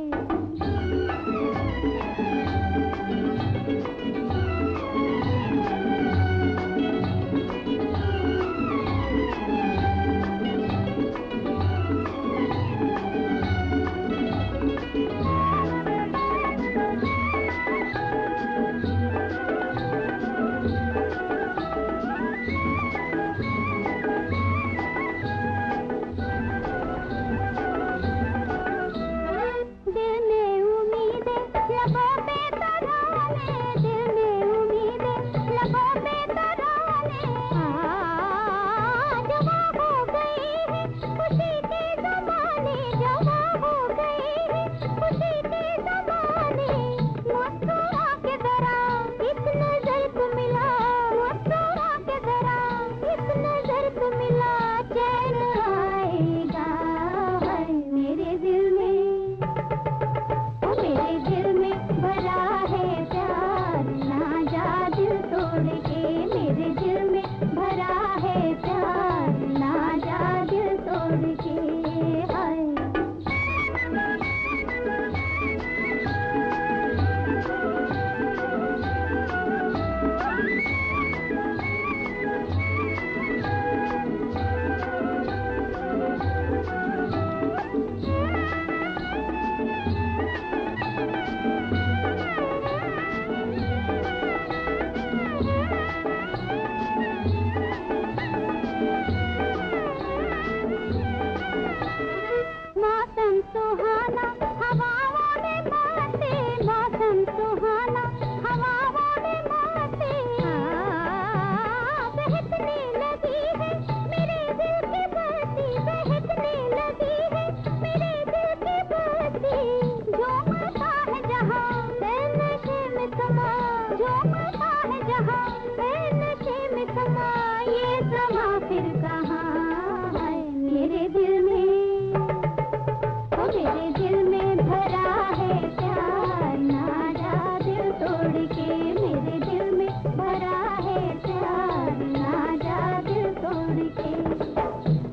मेरे दिल में भरा है प्यार, ना जा दिल तोड़ के, मेरे दिल में भरा है प्यार, ना जा दिल तोड़ के।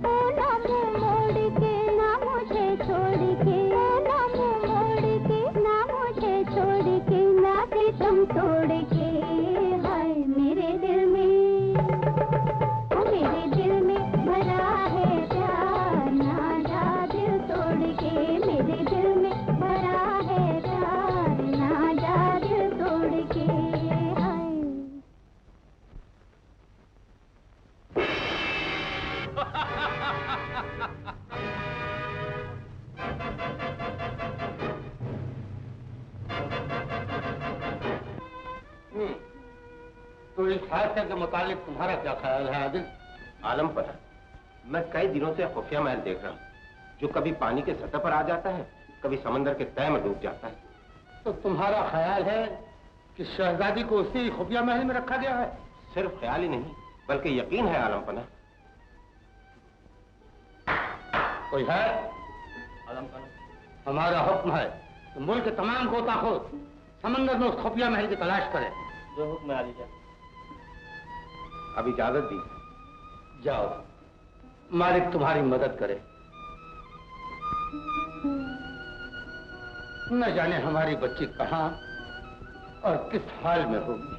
ओ ना मुँह मोड़ के, ना मुझे छोड़ के, ओ ना मुँह मोड़ के, ना मुझे छोड़ के, ना तुम तोड़ के। हाय मेरे दिल में, ओ मेरे दिल में भरा है प्यार, ना जा दिल तोड़ के, मेरे दिल में भरा है प्यार, ना जा दिल तोड़ के। हाय तो इस हादसे के मुतालिक तुम्हारा क्या ख्याल है आदिल? आलम पर मैं कई दिनों से खुफिया महल देख रहा हूँ, जो कभी पानी के सतह पर आ जाता है, कभी समंदर के तह में डूब जाता है। तो तुम्हारा ख्याल है कि शहजादी को उसी खुफिया महल में रखा गया है? सिर्फ ख्याल ही नहीं, बल्कि यकीन है आलम पना। कोई है? आलम पना, हमारा हुक्म है कि मुल्क के तमाम गोताखोर समंदर में उस खुफिया महल की तलाश करें। जो हुक्म आ लीजिए। अब इजाजत दी। जाओ, मालिक तुम्हारी मदद करे। न जाने हमारी बच्ची कहाँ और किस हाल में होगी।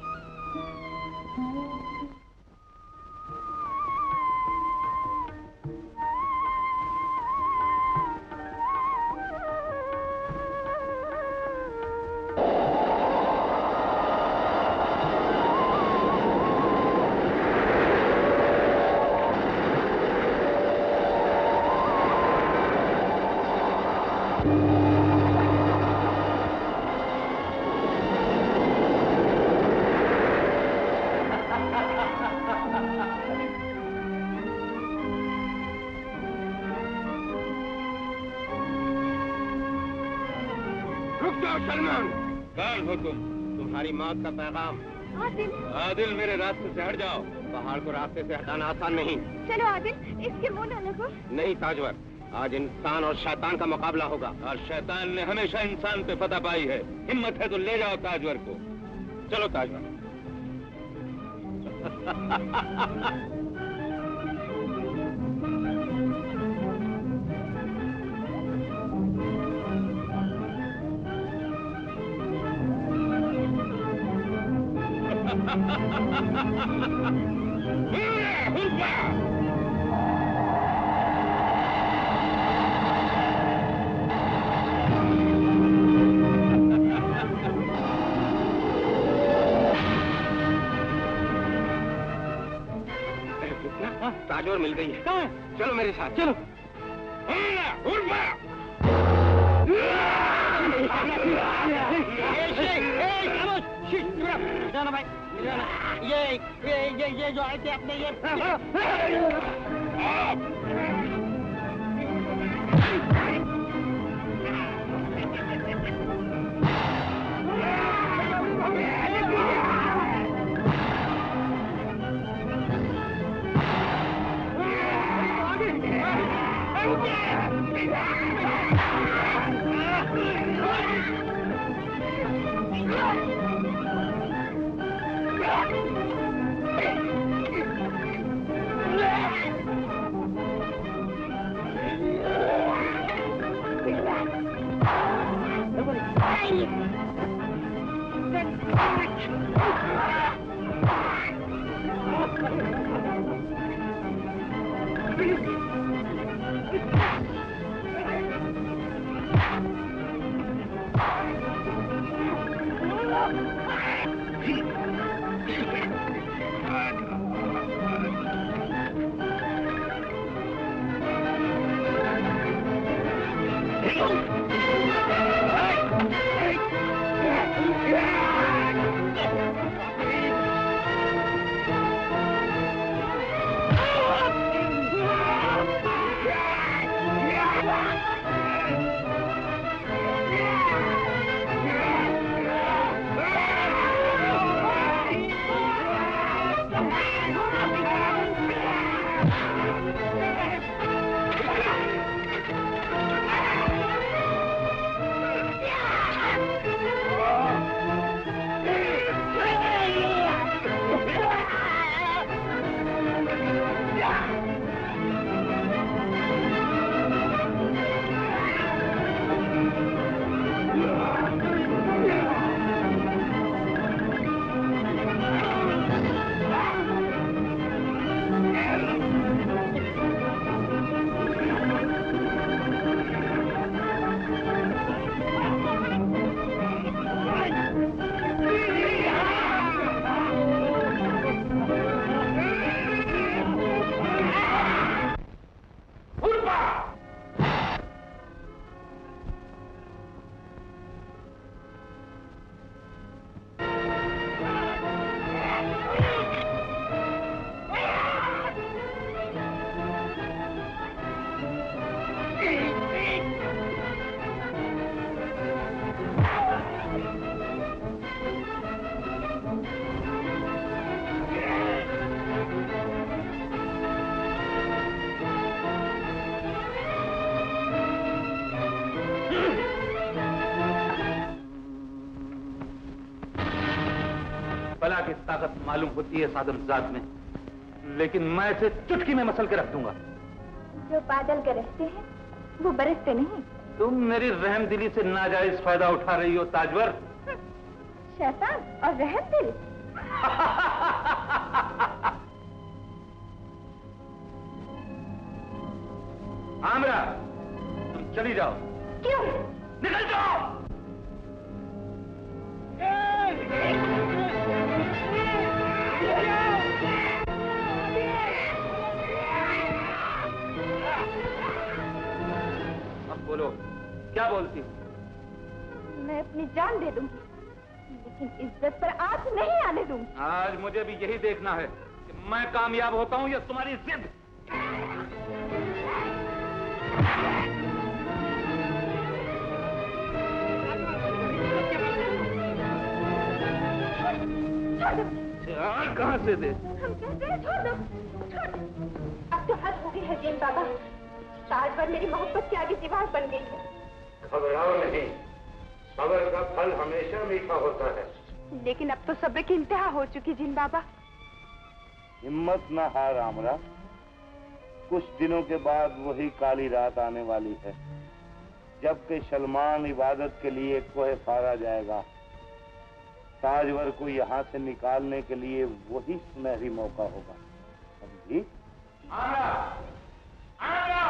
कौन हो तुम? तुम्हारी मौत का पैगाम। आदिल, आदिल मेरे रास्ते से हट जाओ। पहाड़ को रास्ते से हटाना आसान नहीं। चलो आदिल, इसके मुंह न लगो। नहीं ताजवर, आज इंसान और शैतान का मुकाबला होगा। और शैतान ने हमेशा इंसान पे फतह पाई है। हिम्मत है तो ले जाओ ताजवर को। चलो ताजवर। ताजवर मिल गई है। कहाँ? चलो मेरे साथ। चलो। भाई ये जो आए थे अपने ये ताकत मालूम होती है सादमजाद में, लेकिन मैं इसे चुटकी में मसल के रख दूंगा। जो बादल गरजते हैं वो बरसते नहीं। तुम मेरी रहमदिली से नाजायज फायदा उठा रही हो ताजवर। शैतान और रहमदिल। आमरा, तुम चली जाओ। क्यों? निकल जाओ। अब बोलो, क्या बोलती हो? मैं अपनी जान दे दूंगी, लेकिन इज्जत पर आंच नहीं आने दूंगी। आज मुझे भी यही देखना है कि मैं कामयाब होता हूं या तुम्हारी जिद। कहां से दे? हम कहते हैं छोड़ दो, छोड़। अब तो हद हो गई है जैन बाबा। ताजवर मेरी मोहब्बत की आगे दीवार बन गई है। घबराओ नहीं, सब्र का फल हमेशा मीठा होता है। लेकिन अब तो सब्र की इंतहा हो चुकी जिन बाबा। हिम्मत न हार आमरा, कुछ दिनों के बाद वही काली रात आने वाली है जबकि सलमान इबादत के लिए कोहे फारा जाएगा। ताजवर को यहाँ से निकालने के लिए वही सुनहरी मौका होगा, समझी? आमरा! आमरा!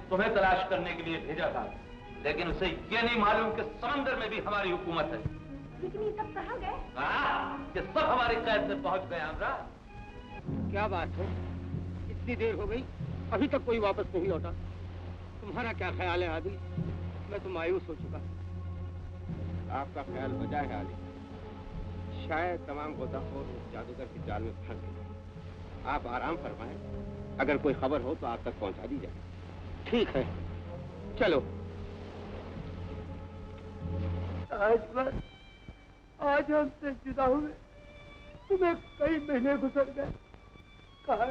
तुम्हें तलाश करने के लिए भेजा था, लेकिन उसे ये नहीं मालूम कि समंदर में भी हमारी हुकूमत है। लेकिन ये सब कहाँ गए? ये सब हमारे कैद में पहुंच गए। आमरा, क्या बात है, इतनी देर हो गई, अभी तक कोई वापस नहीं लौटा। तुम्हारा क्या ख्याल है आदिल? मैं तो मायूस हो चुका। आपका ख्याल बजा है आदिल। शायद तमाम गोताखोर उस जादूगर के जाल में फंस गए। आप आराम फरमाएं, अगर कोई खबर हो तो आप तक पहुंचा दी जाए। ठीक है, चलो। आज हमसे जुदा हुए तुम्हें कई महीने गुजर गए। कहा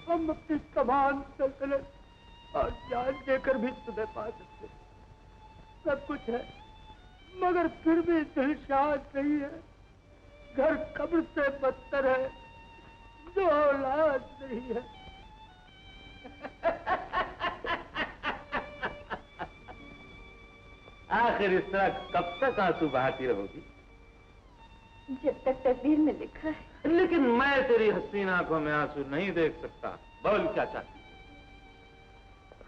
हम अपनी तमाम सल्तनत और जान देकर भी तुम्हें पा सकते, सब कुछ है, मगर फिर भी दिल शांत नहीं है। घर कब्र से बदतर है, जो औलाद नहीं है। आखिर इस तरह कब तक आंसू बहाती रहोगी? जब तक तकदीर में लिखा है। लेकिन मैं तेरी हसीन आंखों में आंसू नहीं देख सकता। बोल क्या चाहती?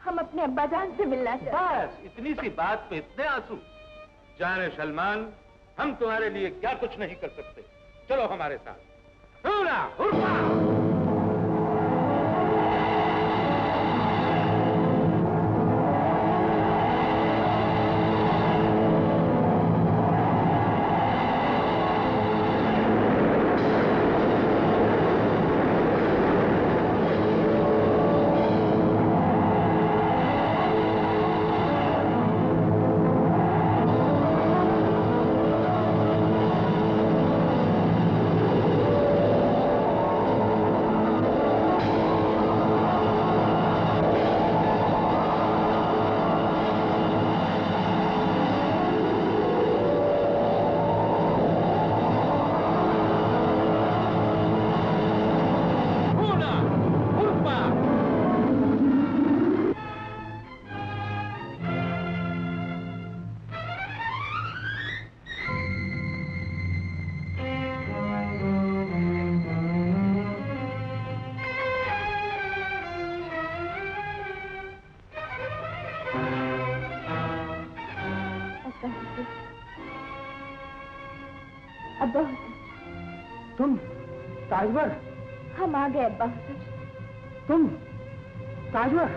हम अपने अब्बाजान से मिलना चाहते। बस इतनी सी बात पे इतने आंसू? जाने सलमान, हम तुम्हारे लिए क्या कुछ नहीं कर सकते। चलो हमारे साथ। Hurrah, hurrah! अब्बा हुजूर, तुम ताजवर? हम आ गए अब्बा हुजूर। तुम ताजवर?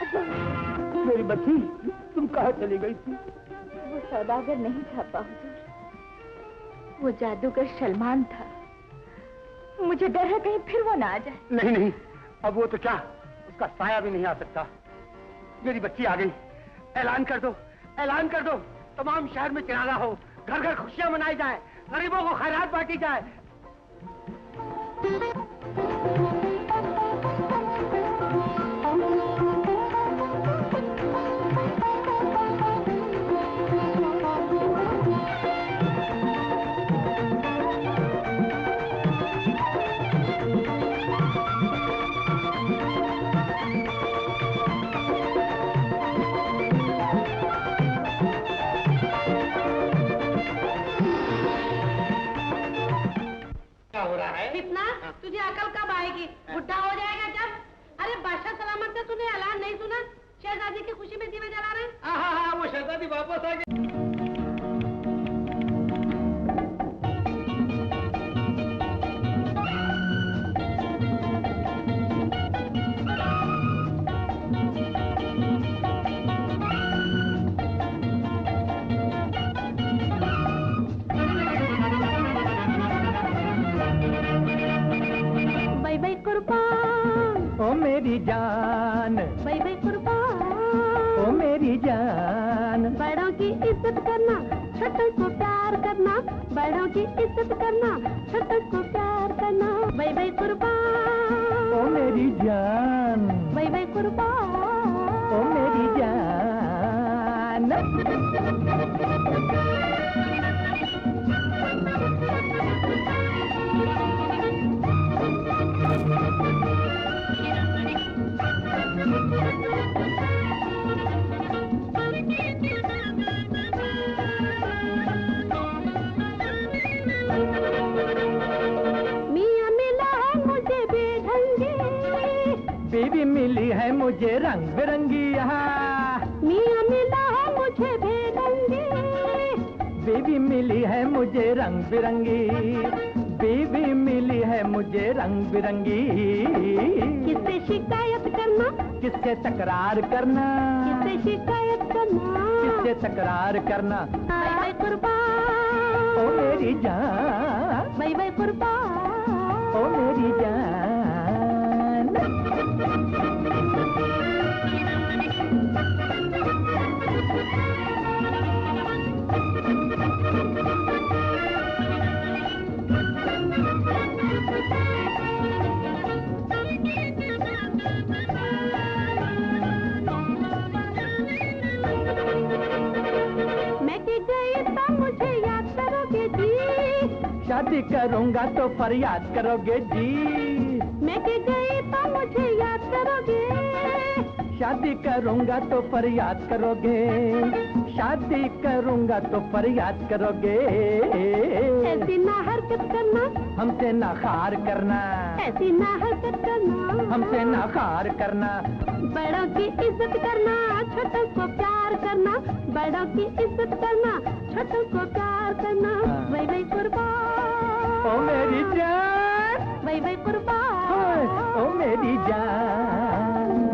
अब्बा हुजूर, मेरी बच्ची, तुम कहाँ चली गई थी? वो सौदागर नहीं था अब्बा हुजूर, वो जादूगर सलमान था। मुझे डर है कहीं फिर वो ना आ जाए। नहीं नहीं, अब वो तो क्या, उसका साया भी नहीं आ सकता। मेरी बच्ची आ गई। ऐलान कर दो, ऐलान कर दो, तमाम शहर में चिरागा हो, घर घर खुशियां मनाई जाए, गरीबों को खैरात बांटी जाए। तुझे अकल कब आएगी? बुढ़ा हो जाएगा जब? अरे बादशाह सलामत का तूने ऐलान नहीं सुना? शहजादी की खुशी में दीवे जला रहे? हाँ, वो शहजादी वापस आ गई। ओ मेरी जान, भाई भाई कुर्बान, ओ मेरी जान। बड़ों की इज्जत करना, छोटों को प्यार करना, बड़ों की इज्जत करना, छोटों को प्यार करना। भाई भाई कुर्बान, ओ मेरी जान, भाई भाई कुर्बान, ओ मेरी जान। मियाँ मिला है मुझे बेढंगी, बीवी मिली है मुझे रंग बिरंगी। मियाँ मिला है मुझे बेढंगी, बीवी मिली है मुझे रंग बिरंगी, बीवी मिली है मुझे रंग बिरंगी। किससे शिकायत करना, किससे तकरार करना, किससे शिकायत करना, किससे तकरार करना। भाई भाई कुर्बान, ओ मेरी जान, भाई भाई कुर्बान, ओ मेरी जान। मैं कि गई तो मुझे याद करोगे जी, शादी करूंगा तो फरियाद करोगे जी। मैं कि गई तो मुझे याद करोगे, शादी करूंगा तो फरियाद करोगे, शादी करूंगा तो फरियाद करोगे। ऐसी ना हरकत करना, हमसे ना खार करना, ऐसी ना हरकत करना, हमसे ना खार करना। बड़ों की इज्जत करना, छोटों को प्यार करना, बड़ों की इज्जत करना, छोटों को प्यार करना। भाई भाई कुर्बान, ओ मेरी जान, भाई भाई कुर्बान, ओ मेरी जान।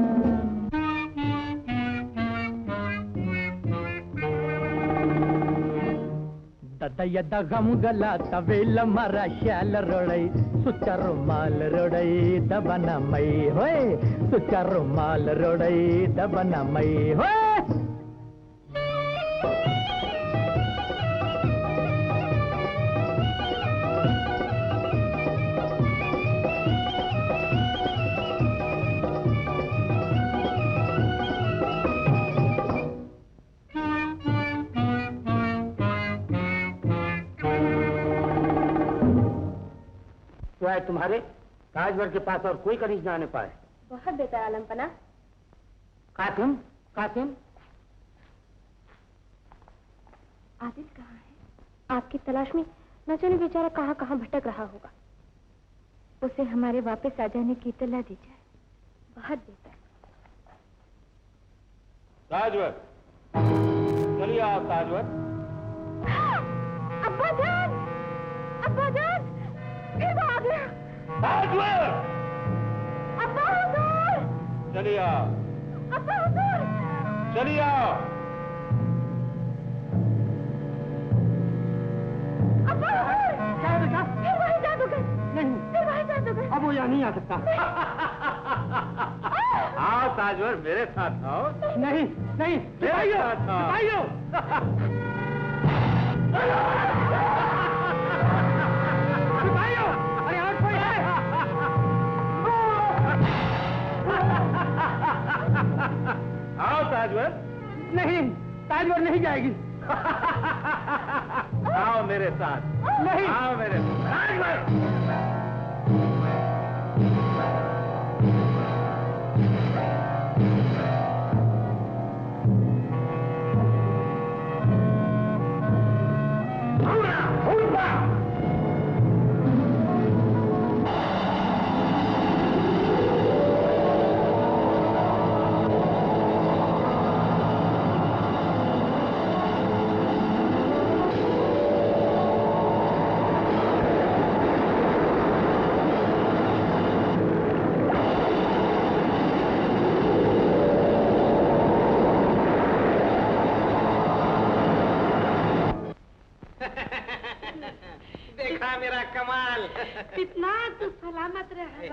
ददयद गम गला तवेल मरा श्याल रोड़ई, सुचा रुमाल रोड़ई दबना मई होए, सुचा रुमाल रोड़ई दबना मई होए। तो है तुम्हारे ताजवर के पास और कोई कनीज ना आने पाए। बहुत बेहतर आलमपना। कासिम, कासिम, आदिल कहाँ है? आपकी तलाश में न जाने बेचारा कहाँ कहाँ भटक रहा होगा। उसे हमारे वापस आ जाने की इत्तला दी जाए। बहुत बेहतर। ताजवर, चलिए आओ ताजवर। अब्बा जान, ताजवर! अब्बा हुजूर! चलिए आओ, अब्बा हुजूर! चलिए आओ। अब्बा हुजूर! क्या बेटा? फिर वही जादूगर! नहीं, फिर वही जादूगर! अब वो यहाँ नहीं आ सकता। आओ ताजवर, मेरे साथ आओ। नहीं नहीं, मेरे साथ आओ। सिपाहियों! सिपाहियों! अरे और कोई है? आओ ताजवर। नहीं, ताजवर नहीं जाएगी। आओ मेरे साथ। नहीं। आओ मेरे साथ। ताजवर! कितना तू सलामत रहे।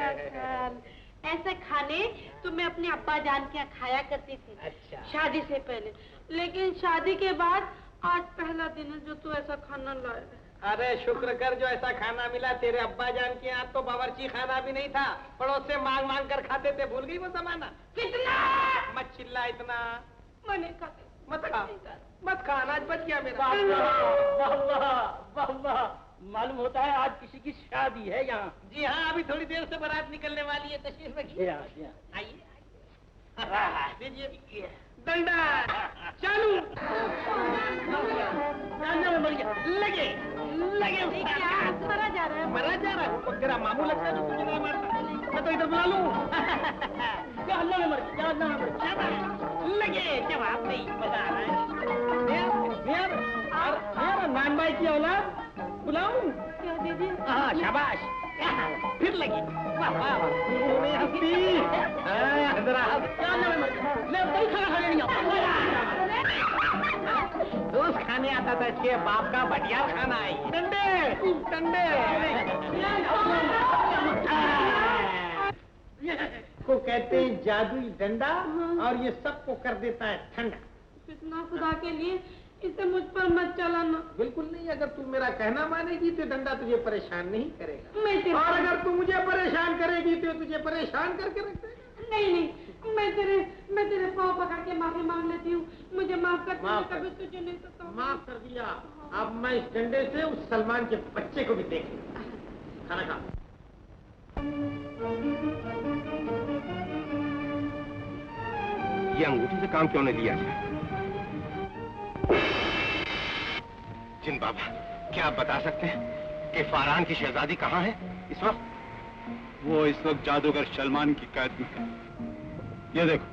ऐसे खाने तो मैं अपने अब्बा जान के यहाँ खाया करती थी। अच्छा। शादी से पहले, लेकिन शादी के बाद आज पहला दिन है जो तू ऐसा खाना लाए। अरे शुक्र कर जो ऐसा खाना मिला। तेरे अब्बा जान के यहाँ तो बावर्ची खाना भी नहीं था, पड़ोस से मांग मांग कर खाते थे। भूल गई वो जमाना? कितना मत चिल्ला इतना। मैंने कहा मत खा, मत खा, अनाज बच गया मेरा। वाह वाह वाह, मालूम होता है आज किसी की शादी है यहाँ। जी हाँ, अभी थोड़ी देर से बारात निकलने वाली है। तशरीफ रखिए। आइए, दीजिए डंडा चालू। लगे लगे। मरा जा रहा है। मरा जा रहा है तो तेरा मामू लगता है जो तुझे नहीं मारता। मैं तो इधर बुला लूं। क्या अल्लाह में मर गया, अल्लाह में मर गया। लगे जवाब नहीं, मजा आ रहा है। नान भाई की औलाद बुलाऊं? क्या दीदी? हाँ शाबाश। फिर लगी। वाह वाह वाह। रोज खाने आता था इसके बाप का बढ़िया खाना है। डंडे डंडे को कहते हैं जादुई डंडा, और ये सबको कर देता है ठंडा। कितना खुदा के लिए इसे मुझ पर मत चलाना। बिल्कुल नहीं, अगर तू मेरा कहना मानेगी तो डंडा तुझे परेशान नहीं करेगा। मैं और अगर तू मुझे परेशान करेगी तो तुझे परेशान करके रख देगा। नहीं, मैं तेरे पाँव पकड़ के माफी मांग लेती हूँ। मुझे माफ कर दे, कभी तुझे नहीं तो माफ कर दिया। अब मैं इस डंडे से उस सलमान के बच्चे को भी देख लूंगा। खाना खा। ये अंगूठी से काम क्यों नहीं लिया जाए? जिन बाबा, क्या आप बता सकते हैं कि फारान की शहजादी कहाँ है इस वक्त? वो इस वक्त जादूगर सलमान की कैद में है। ये देखो।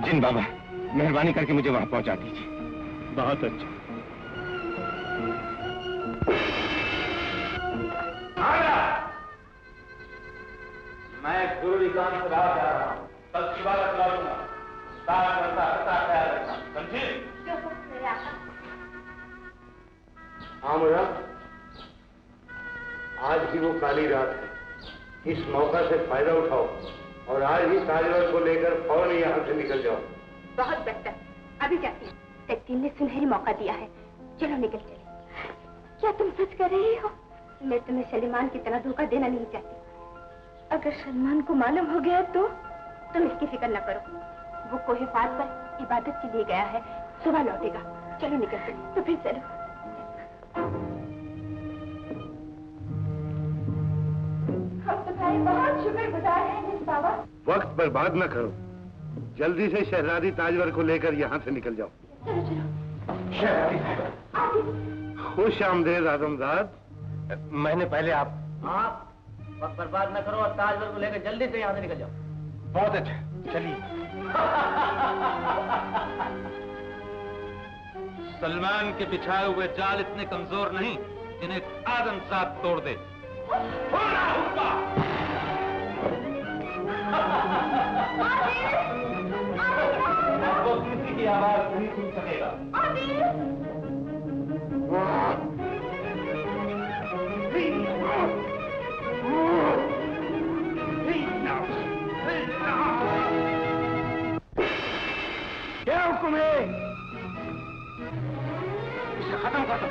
जिन बाबा, मेहरबानी करके मुझे वहां पहुंचा दीजिए। बहुत अच्छा। मैं गुरु निकाल से बाहर जा रहा हूँ। कल सुबह तक लौटूंगा। साथ बनता ख्याल रखना, समझे? हाँ मुरा, आज ही वो काली रात है। इस मौका से फायदा उठाओ और आज ही ताजवर को लेकर फौरन यहाँ से निकल जाओ। बहुत बेहतर, अभी जाती हूँ। तकदीर ने सुनहरी मौका दिया है, चलो निकल चले। क्या तुम सच कर रही हो? मैं तुम्हें सलीमान की तरह धोखा देना नहीं चाहती। अगर सलमान को मालूम हो गया तो तुम इसकी फिक्र न करो। वो कोहिफात पर इबादत के लिए गया है, सुबह लौटेगा। चलो निकल चले। तो फिर चलो। हम तुम्हारे बहुत शुक्रगुजार हैं मिस बाबा। वक्त बर्बाद न करो, जल्दी से शहजादी ताजवर को लेकर यहाँ से निकल जाओ। चलो चलो। खुश आमदेद आदमजाद। मैंने पहले आप वक्त बर्बाद न करो और ताजवर को लेकर जल्दी से यहाँ से निकल जाओ। बहुत अच्छा, चलिए। सलमान के बिछाए हुए जाल इतने कमजोर नहीं जिन्हें आदम साहब तोड़ दे। वो किसी की आवाज नहीं सुन सकेगा। क्या हुक्म है? इसे खत्म कर दो।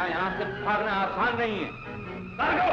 बेटा, यहाँ से भागना आसान नहीं है। भागो!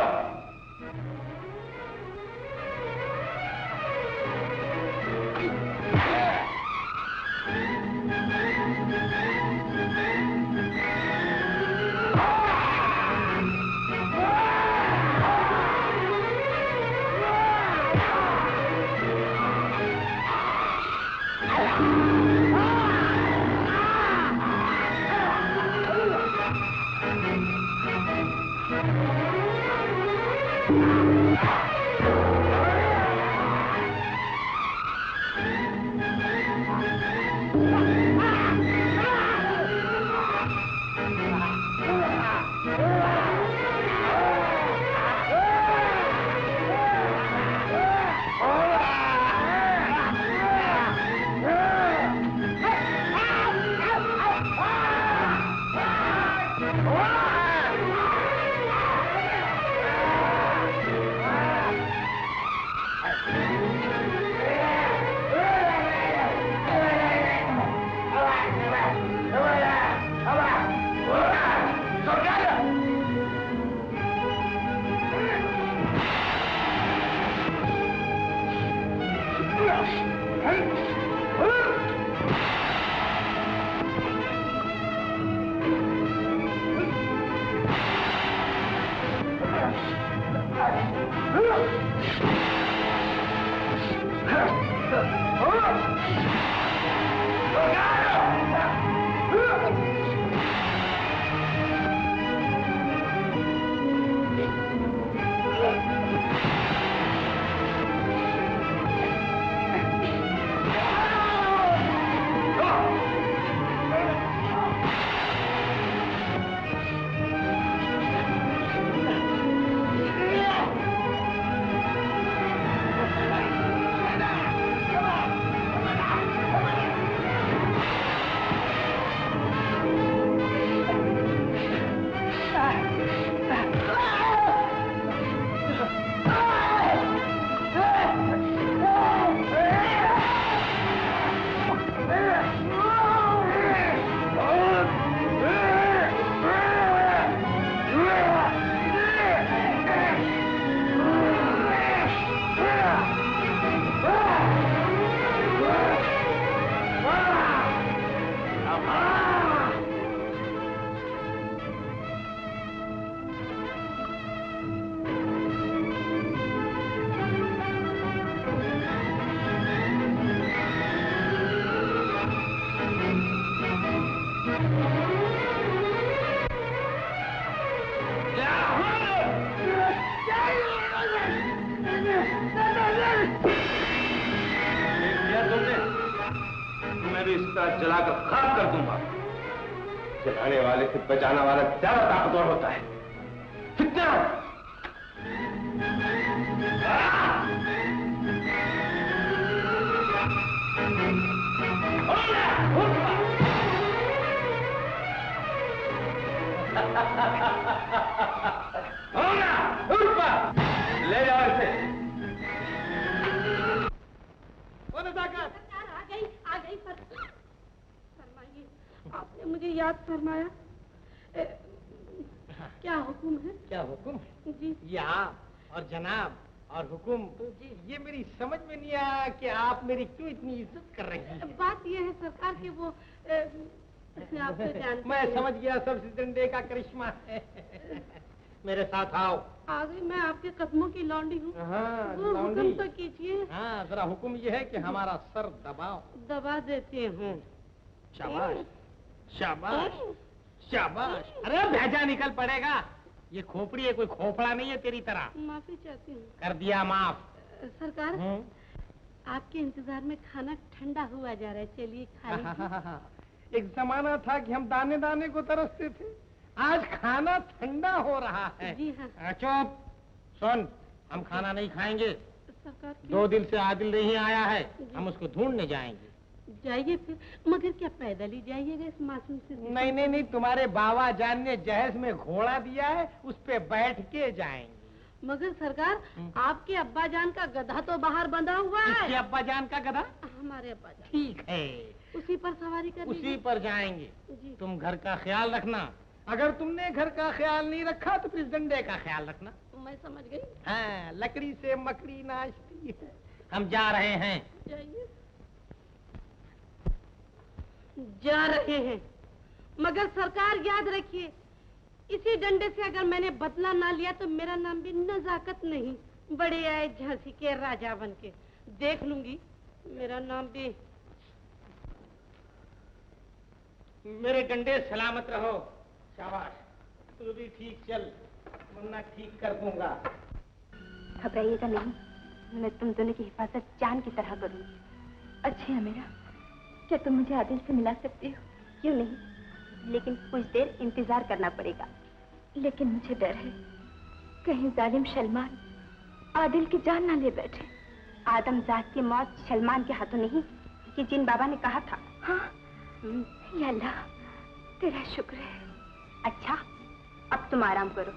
जलाकर खाक कर दूंगा। जलाने वाले से बचाने वाला ज्यादा ताकतवर होता है। कितना ले जाओ इसे। आ गई फरमाइए, आपने मुझे याद फरमाया। क्या हुक्म है? क्या हुक्म है? जी। ये आप और जनाब और हुक्म जी, ये मेरी समझ में नहीं आया कि आप मेरी क्यों इतनी इज्जत कर रही हैं। बात ये है सरकार कि वो आप तो जानते मैं समझ गया, सब जिंदे का करिश्मा है। मेरे साथ आओ। आ गई, मैं आपके कदमों की लौंडी हूँ। हाँ, वो हुक्म तो कीजिए। हाँ, जरा हुक्म ये है कि हमारा सर दबाओ। दबा देते हूँ। शाबाश शाबाश शाबाश। अरे भेजा निकल पड़ेगा। ये खोपड़ी है, कोई खोपड़ा नहीं है तेरी तरह। माफी चाहती हूँ। कर दिया माफ। सरकार, आपके इंतजार में खाना ठंडा हुआ जा रहा है, चलिए खा लीजिए। एक जमाना था कि हम दाने दाने को तरसते थे, आज खाना ठंडा हो रहा है। जी हाँ। चुप सुन, हम खाना नहीं खाएंगे। सरकार 2 दिन से आदिल नहीं आया है, हम उसको ढूंढने जाएंगे। जाइए फिर, मगर क्या पैदल ही जाइएगा इस मासूम से? नहीं नहीं नहीं, तुम्हारे बाबा जान ने जहेज में घोड़ा दिया है, उस पे बैठ के जाएंगे। मगर सरकार, आपके अब्बा जान का गधा तो बाहर बंधा हुआ है। किसके अब्बा जान का गधा? हमारे अब्बा जान। ठीक है, उसी पर सवारी कर उसी पर जाएंगे। तुम घर का ख्याल रखना, अगर तुमने घर का ख्याल नहीं रखा तो फिर डंडे का ख्याल रखना। मैं समझ गई। हाँ, लकड़ी से मकड़ी नाचती है। हम जा रहे हैं। जाइए। जा रहे हैं, मगर सरकार याद रखिए, इसी डंडे से अगर मैंने बदला ना लिया तो मेरा नाम भी नजाकत नहीं, बड़े आए झांसी के राजा बन के, देख लूंगी मेरा नाम भी। मेरे डंडे सलामत रहो। शाबाश, तू भी ठीक चल, वरना ठीक कर दूंगा। घबराइएगा नहीं, मैं तुम दोनों की हिफाजत जान की तरह करूंगी। अच्छा अमीरा, क्या तुम मुझे आदिल से मिला सकती हो? क्यों नहीं, लेकिन कुछ देर इंतजार करना पड़ेगा। लेकिन मुझे डर है, कहीं जालिम सलमान आदिल की जान ना ले बैठे। आदमजाद की मौत सलमान के हाथों नहीं, कि जिन बाबा ने कहा था। हाँ, या अल्लाह, तेरा शुक्र है। अच्छा, अब तुम आराम करो,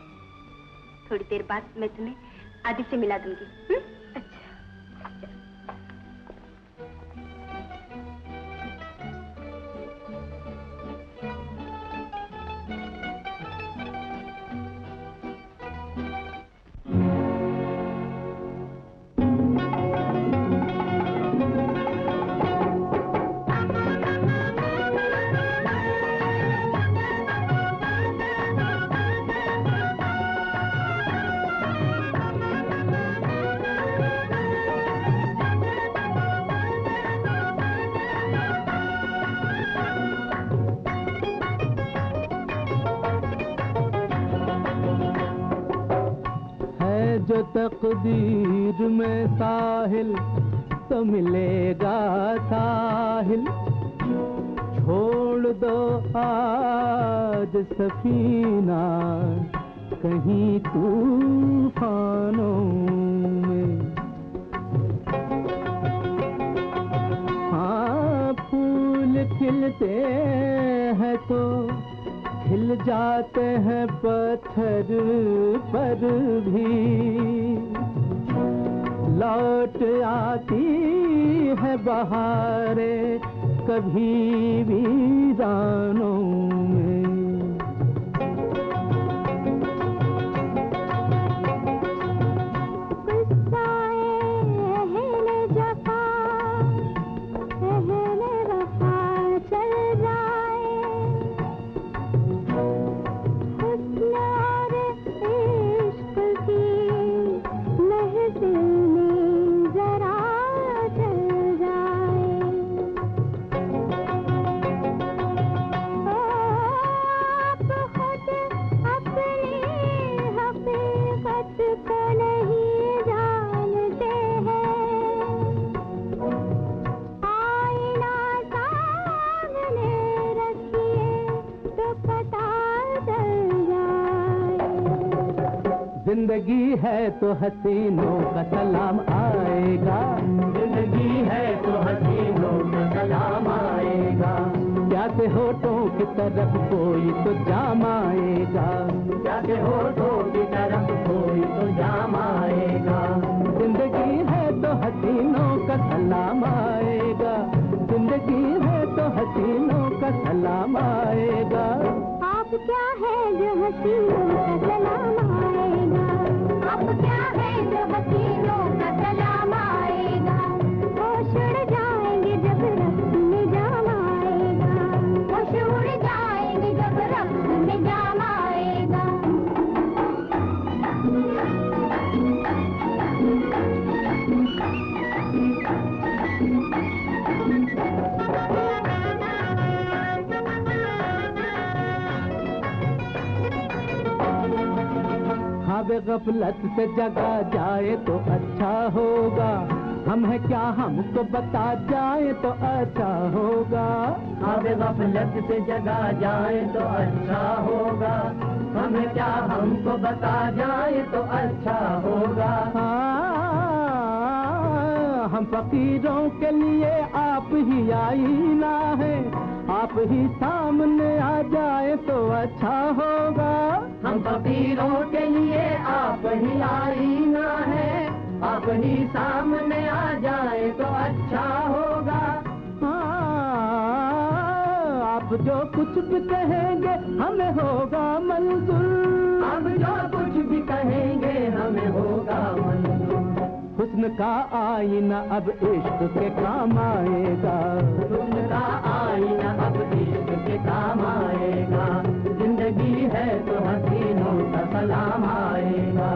थोड़ी देर बाद मैं तुम्हें आदिल से मिला दूंगी। अच्छा। जो तकदीर में साहिल तो मिलेगा साहिल। छोड़ दो आज सफीना कहीं तूफानों में। हाँ, फूल खिलते हैं तो खिल जाते हैं पत्थर पर भी, लौट आती है बहारें कभी वीरानों में। जिंदगी है तो हसीनों का सलाम आएगा, जिंदगी है तो हसीनों का सलाम आएगा। प्यासे होठों की तरफ कोई तो जाम आएगा, प्यासे होठों की तरफ कोई तो जाम आएगा। जिंदगी है तो हसीनों का सलाम आएगा, जिंदगी है तो हसीनों का सलाम आएगा। आप क्या है जो हसीनों का सलाम आएगा, आप क्या है जो हसीनों का सलाम आएगा। होश उड़ जाएंगे जब रक्त में जाम आएगा, होश उड़ जाएंगे जब रक्त में जाम आएगा। गफलत से जगा जाए तो अच्छा होगा, हम है क्या हमको बता जाए तो अच्छा होगा। अब गफलत से जगा जाए तो अच्छा होगा, हम है क्या हमको बता जाए तो अच्छा होगा। हम फकीरों के लिए आप ही आईना है, आप ही सामने आ जाए तो अच्छा होगा। हम फकीरों के लिए आप ही आईना है, आप ही सामने आ जाए तो अच्छा होगा। आप अब जो कुछ भी कहेंगे हमें होगा मंजूर, अब जो कुछ भी कहेंगे हमें होगा मंजूर। हुस्न का आईना अब इश्क के काम आएगा, हुस्न का आईना अब इश्क के काम आएगा। जिंदगी है तो हसीनों का सलाम आएगा।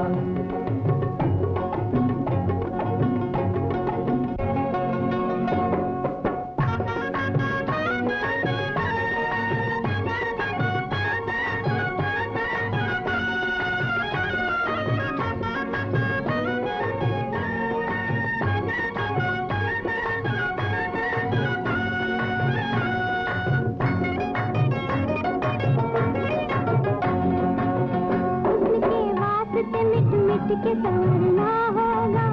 के संवरना होगा,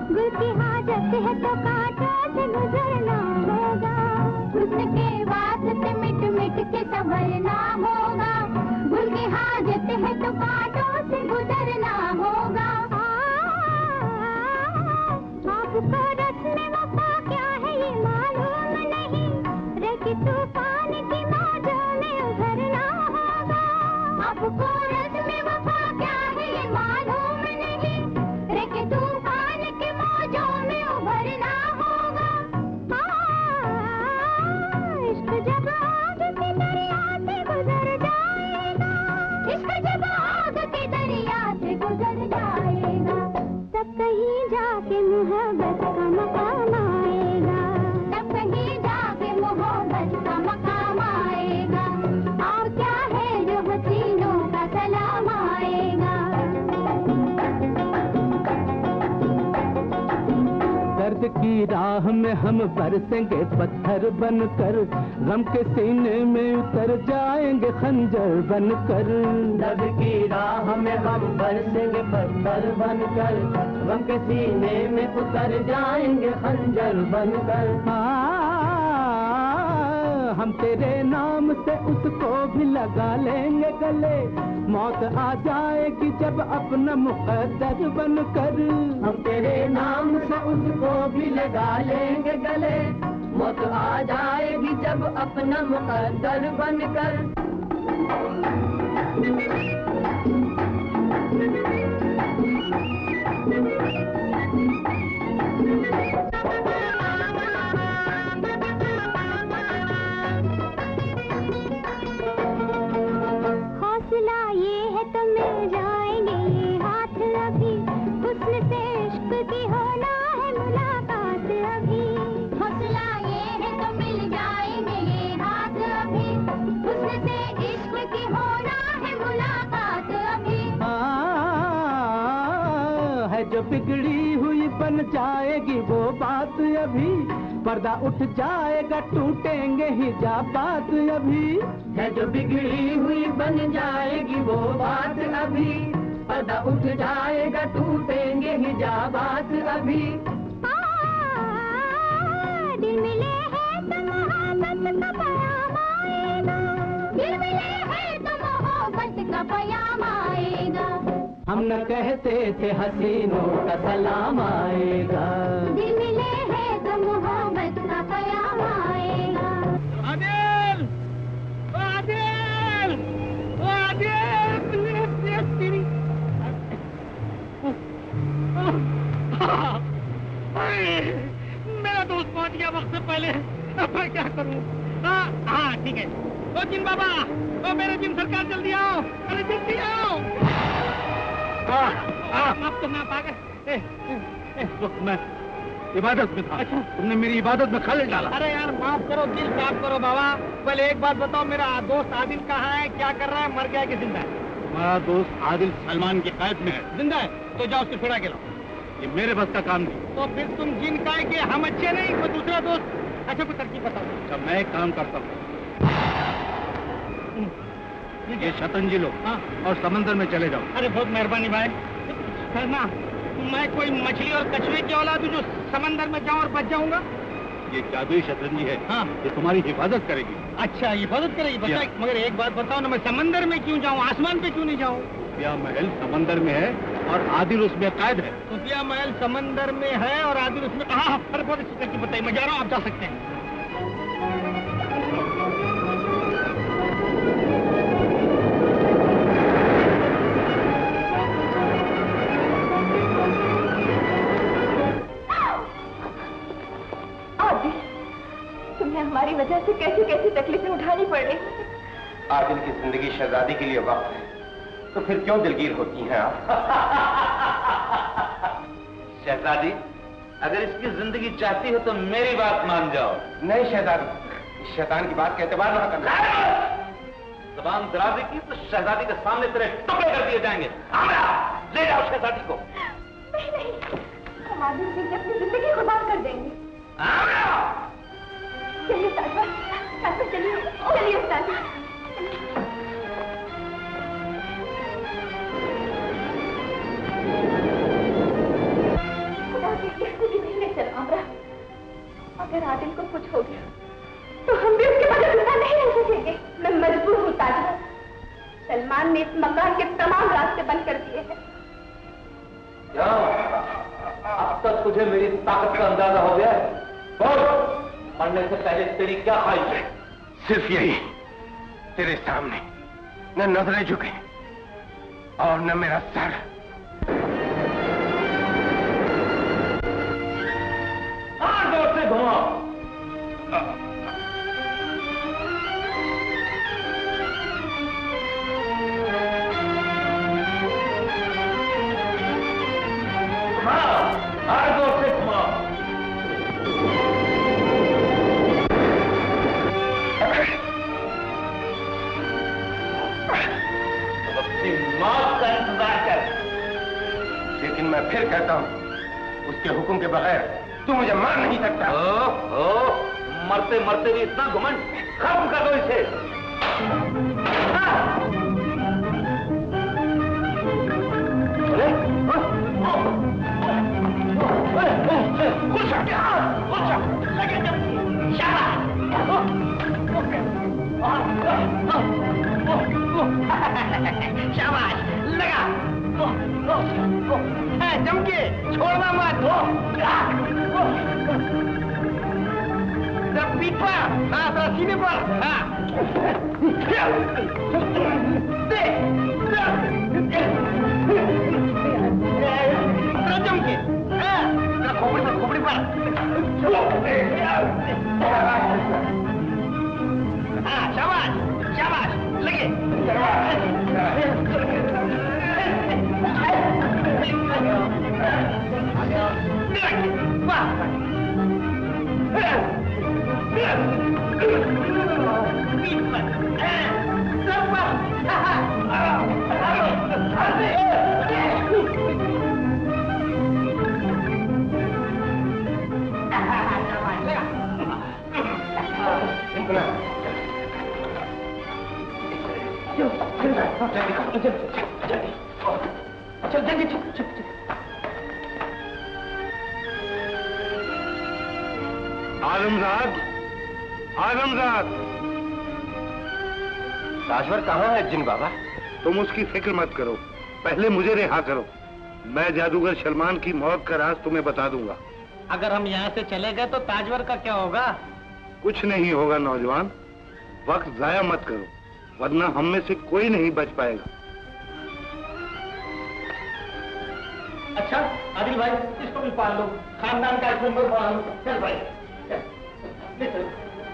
गुल की हाजत है तो कांटों से गुजरना होगा। हुस्न के वास्ते मिट मिट के संवरना होगा, गुल की हाजत है तो कांटों से गुजरना होगा। आपको रस्म वफा क्या है ये मालूम नहीं, रेगी तूफान की मौजों में उभरना होगा। आपको रस्म वफा क्या है ये मालूम तूफान के मौजों में उभरना होगा। इश्क जब आग के दरिया से गुजर जाएगा, इश्क जब आग के दरिया से गुजर जाएगा, तब कहीं जाके मोहब्बत का मकाम आएगा, तब कहीं जाके मोहब्बत का मकाम आएगा। और क्या है जो हसीनों का सलाम आएगा। दर्द की राह में हम बरसेंगे पत्थर बनकर, गम के सीने में उतर जाएंगे खंजर बनकर। दर्द की राह में हम बरसेंगे पत्थर बनकर, गम के सीने में उतर जाएंगे खंजर बनकर। हम तेरे नाम से उसको भी लगा लेंगे गले, मौत आ जाएगी जब अपना मुकद्दर बनकर। हम तेरे नाम से उसको भी लगा लेंगे गले, मौत आ जाएगी जब अपना मुकद्दर बनकर। हौसला ये है तो मिल जाएंगे ये हाथ अभी, हुस्न से इश्क की होना है मुलाकात अभी। हौसला ये है तो मिल जाएंगे ये हाथ अभी, हुस्न से इश्क की होना है मुलाकात अभी। है जो बिगड़ी हुई बन जाएगी वो बात अभी, पर्दा उठ जाएगा टूटेंगे हिजाबात अभी। है जो बिगड़ी हुई बन जाएगी वो बात अभी, पर्दा उठ जाएगा टूटेंगे हिजाबात अभी। दिल मिले है तो मोहब्बत का प्याम आएगा, दिल मिले है तो मोहब्बत का प्याम आएगा। हम न कहते थे हसीनों का सलाम आएगा, दिल मिले है तो मोहब्बत का प्याम आएगा। आदिल, ओ आदिल, ओ आदिल, तेरी मेरा दोस्त पहुंच गया वक्त से पहले, अब मैं क्या करूं? हाँ ठीक है। ओ जिन बाबा, ओ मेरे जिन सरकार जल्दी आओ, अरे जल्दी आओ। आप तो मैं पागल, मैं इबादत में था। अच्छा। तुमने मेरी इबादत में खलल डाला। अरे यार माफ करो, दिल साफ करो बाबा। पहले एक बात बताओ, मेरा दोस्त आदिल कहाँ है, क्या कर रहा है, मर गया है कि जिंदा है? तुम्हारा दोस्त आदिल सलमान की कैद में है। जिंदा है? तो जाओ उसको छुड़ा के लाओ। ये मेरे बस का काम नहीं। तो फिर तुम जिन का है कि हम अच्छे नहीं, कोई दूसरा दोस्त? अच्छा कोई तरकीब बताओ। अच्छा मैं एक काम करता हूँ, ये शतरंजी लो। हाँ। और समंदर में चले जाओ। अरे बहुत मेहरबानी भाई। करना मैं कोई मछली और कछुए की औलाद हूँ जो समंदर में जाऊँ और बच जाऊंगा? ये जादुई शतरंजी है। हाँ। ये तुम्हारी हिफाजत करेगी। अच्छा हिफाजत करेगी? बता, मगर एक बात बताओ ना, मैं समंदर में क्यों जाऊँ, आसमान पे क्यों नहीं जाऊँ? खुफिया महल समंदर में है और आदिल उसमें कैद है। खुफिया महल समंदर में है और आदिल उसमें? हाँ अरे बहुत अच्छी तरकीब बताइए, मैं जा रहा हूँ, आप जा सकते हैं। वजह से कैसी कैसी तकलीफें उठानी पड़ रही हैं। आदिल की जिंदगी शहजादी के लिए वक्त है, तो फिर क्यों दिलगीर होती हैं आप? शहजादी, अगर इसकी जिंदगी चाहती हो तो मेरी बात मान जाओ। नहीं शहजादी, इस शैतान की बात का एतबार ना करना। जबान दराजी की तो शहजादी के सामने तेरे टुकड़े कर दिए जाएंगे। आमरा, ले जाओ शहजादी को। नहीं नहीं, हम आदिल से अपनी जिंदगी कुर्बान कर देंगे। आमरा! चलिए ताजवर, ताजवर चलिए, चलिए ताजवर। खुदा की किसी की नहीं चल आमरा। अगर आदिल को कुछ हो गया तो हम भी उसके बगैर जिंदा नहीं रह सकेंगे। मैं मजबूर हूँ ताजवर। सलमान ने इस मकान के तमाम रास्ते बंद कर दिए हैं। क्या अब तक तुझे मेरी ताकत का अंदाजा हो गया है? बोल, मरने से पहले तेरी क्या ख्वाहिश है? सिर्फ यही, तेरे सामने न नजरें झुके और न मेरा सर। हाँ, जोर से घुमाओ। लेकिन मैं फिर कहता हूं, उसके हुक्म के बगैर तू मुझे मार नहीं सकता। मरते मरते भी इतना घमंड, खत्म कर दो इसे। शाबाश, लगा। चमके, छोड़ना मत। जब पीठ पर, हाँ तो सीने पर, हाँ। चमके, हाँ, खोपड़ी पर। हाँ, शाबाश, शाबाश, लगे। आजमजाद, आजमजाद। ताजवर कहाँ है जिन बाबा? तुम उसकी फिक्र मत करो, पहले मुझे रिहा करो। मैं जादूगर सलमान की मौत का राज तुम्हें बता दूंगा। अगर हम यहाँ से चले गए तो ताजवर का क्या होगा? कुछ नहीं होगा नौजवान, वक्त जाया मत करो, वरना हम में से कोई नहीं बच पाएगा। अच्छा आदिल भाई, इसको भी पाल लो, खानदान का एक मेंबर बना लो। चल भाई, चल,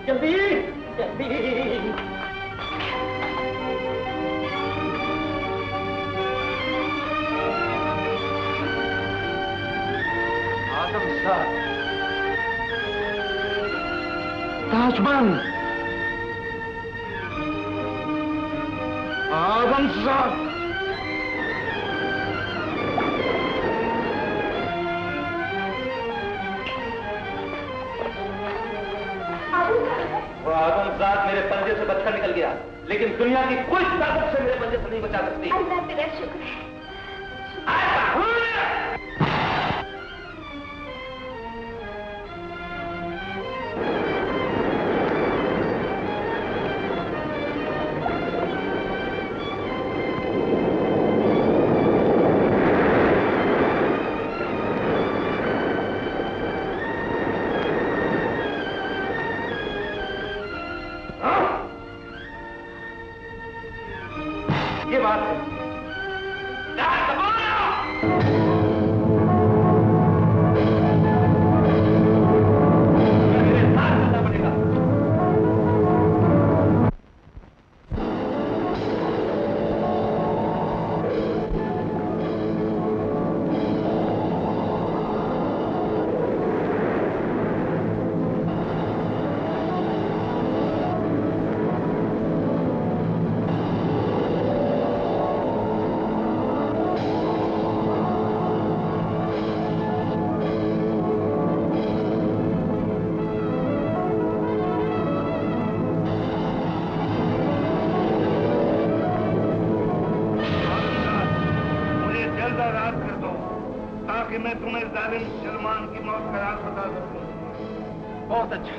जल्दी जल्दी। आजमजाद, ताजमन, आजमजाद। वो आजमजाद मेरे पंजे से बचकर निकल गया, लेकिन दुनिया की कोई ताकत से मेरे पंजे से नहीं बचा सकती। अल्लाह तेरा शुक्र है। ये बात है। मेरे साथ चलना पड़ेगा। पूरा रात कर दो ताकि मैं तुम्हें जालिम सलमान की मौत का राज बता सकूं। बहुत अच्छा।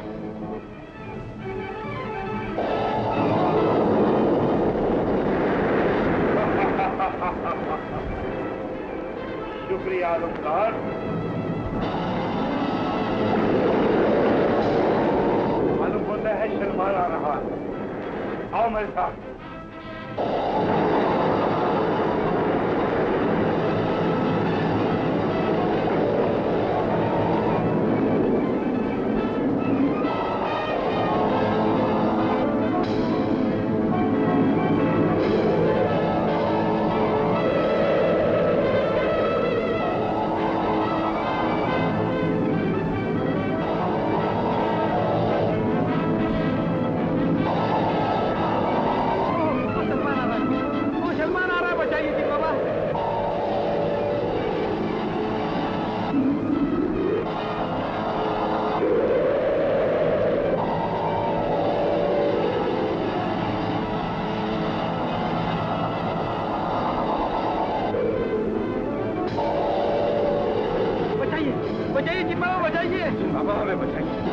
शुक्रिया आलमदार। मालूम होता है सलमान आ रहा है। आओ मेरे साथ। बचाइए जी बाबा, बचाइए बाबा, हमें बचाइए।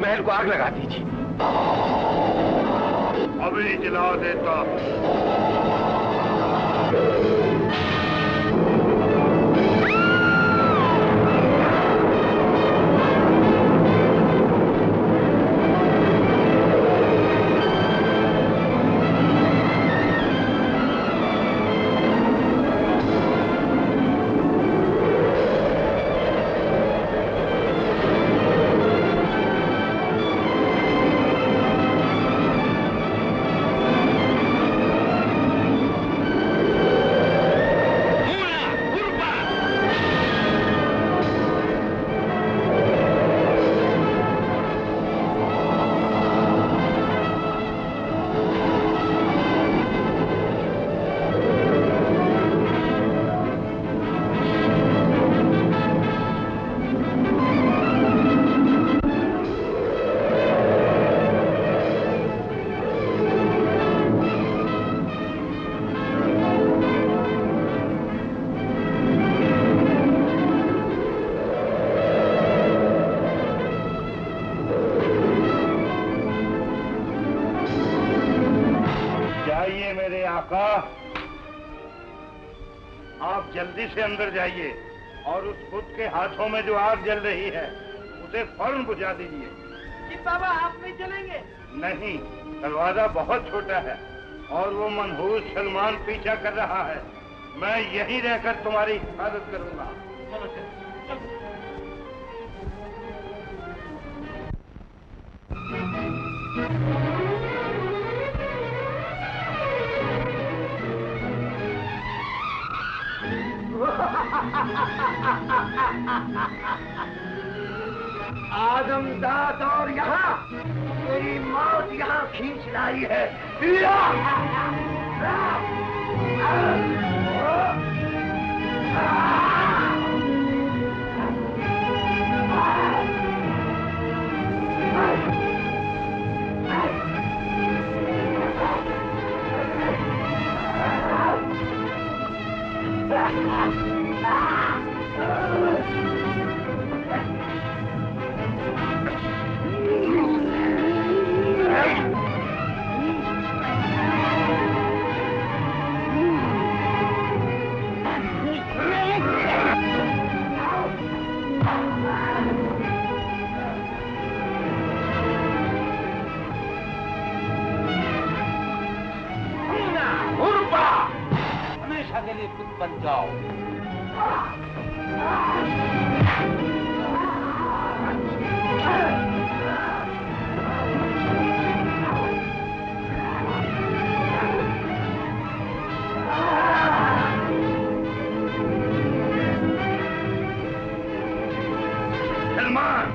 महल को आग लगा दीजिए। अभी जला देता। जल्दी से अंदर जाइए और उस बुत के हाथों में जो आग जल रही है उसे फौरन बुझा दीजिए। जी बाबा, आप नहीं चलेंगे? नहीं, दरवाजा बहुत छोटा है और वो मनहूस सलमान पीछा कर रहा है। मैं यहीं रहकर तुम्हारी हिफाजत करूंगा। चलो चलो। आदमदाद और यहाँ तेरी मौत यहाँ खींच लाई है। हमेशा के लिए खुद बन जाओ। सलमान,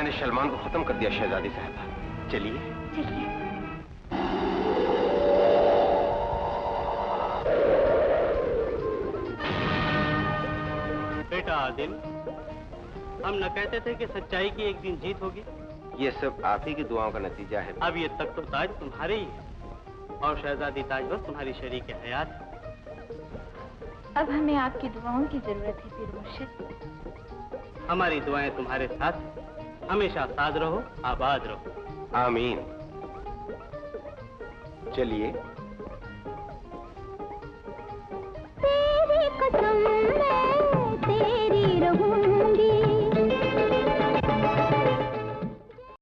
मैंने सलमान को खत्म कर दिया शहजादी साहबा। चलिए चलिए। बेटा आदिल, हम न कहते थे कि सच्चाई की एक दिन जीत होगी? ये सब आप ही की दुआओं का नतीजा है। अब ये तख्त और ताज तुम्हारे ही है और शहजादी ताजवर तुम्हारी शरीक हयात है। अब हमें आपकी दुआओं की जरूरत है पीर मुर्शिद। हमारी दुआएं तुम्हारे साथ हैं। हमेशा साथ रहो, आबाद रहो। आमीन। चलिए। तेरी कसम मैं तेरी रहूं,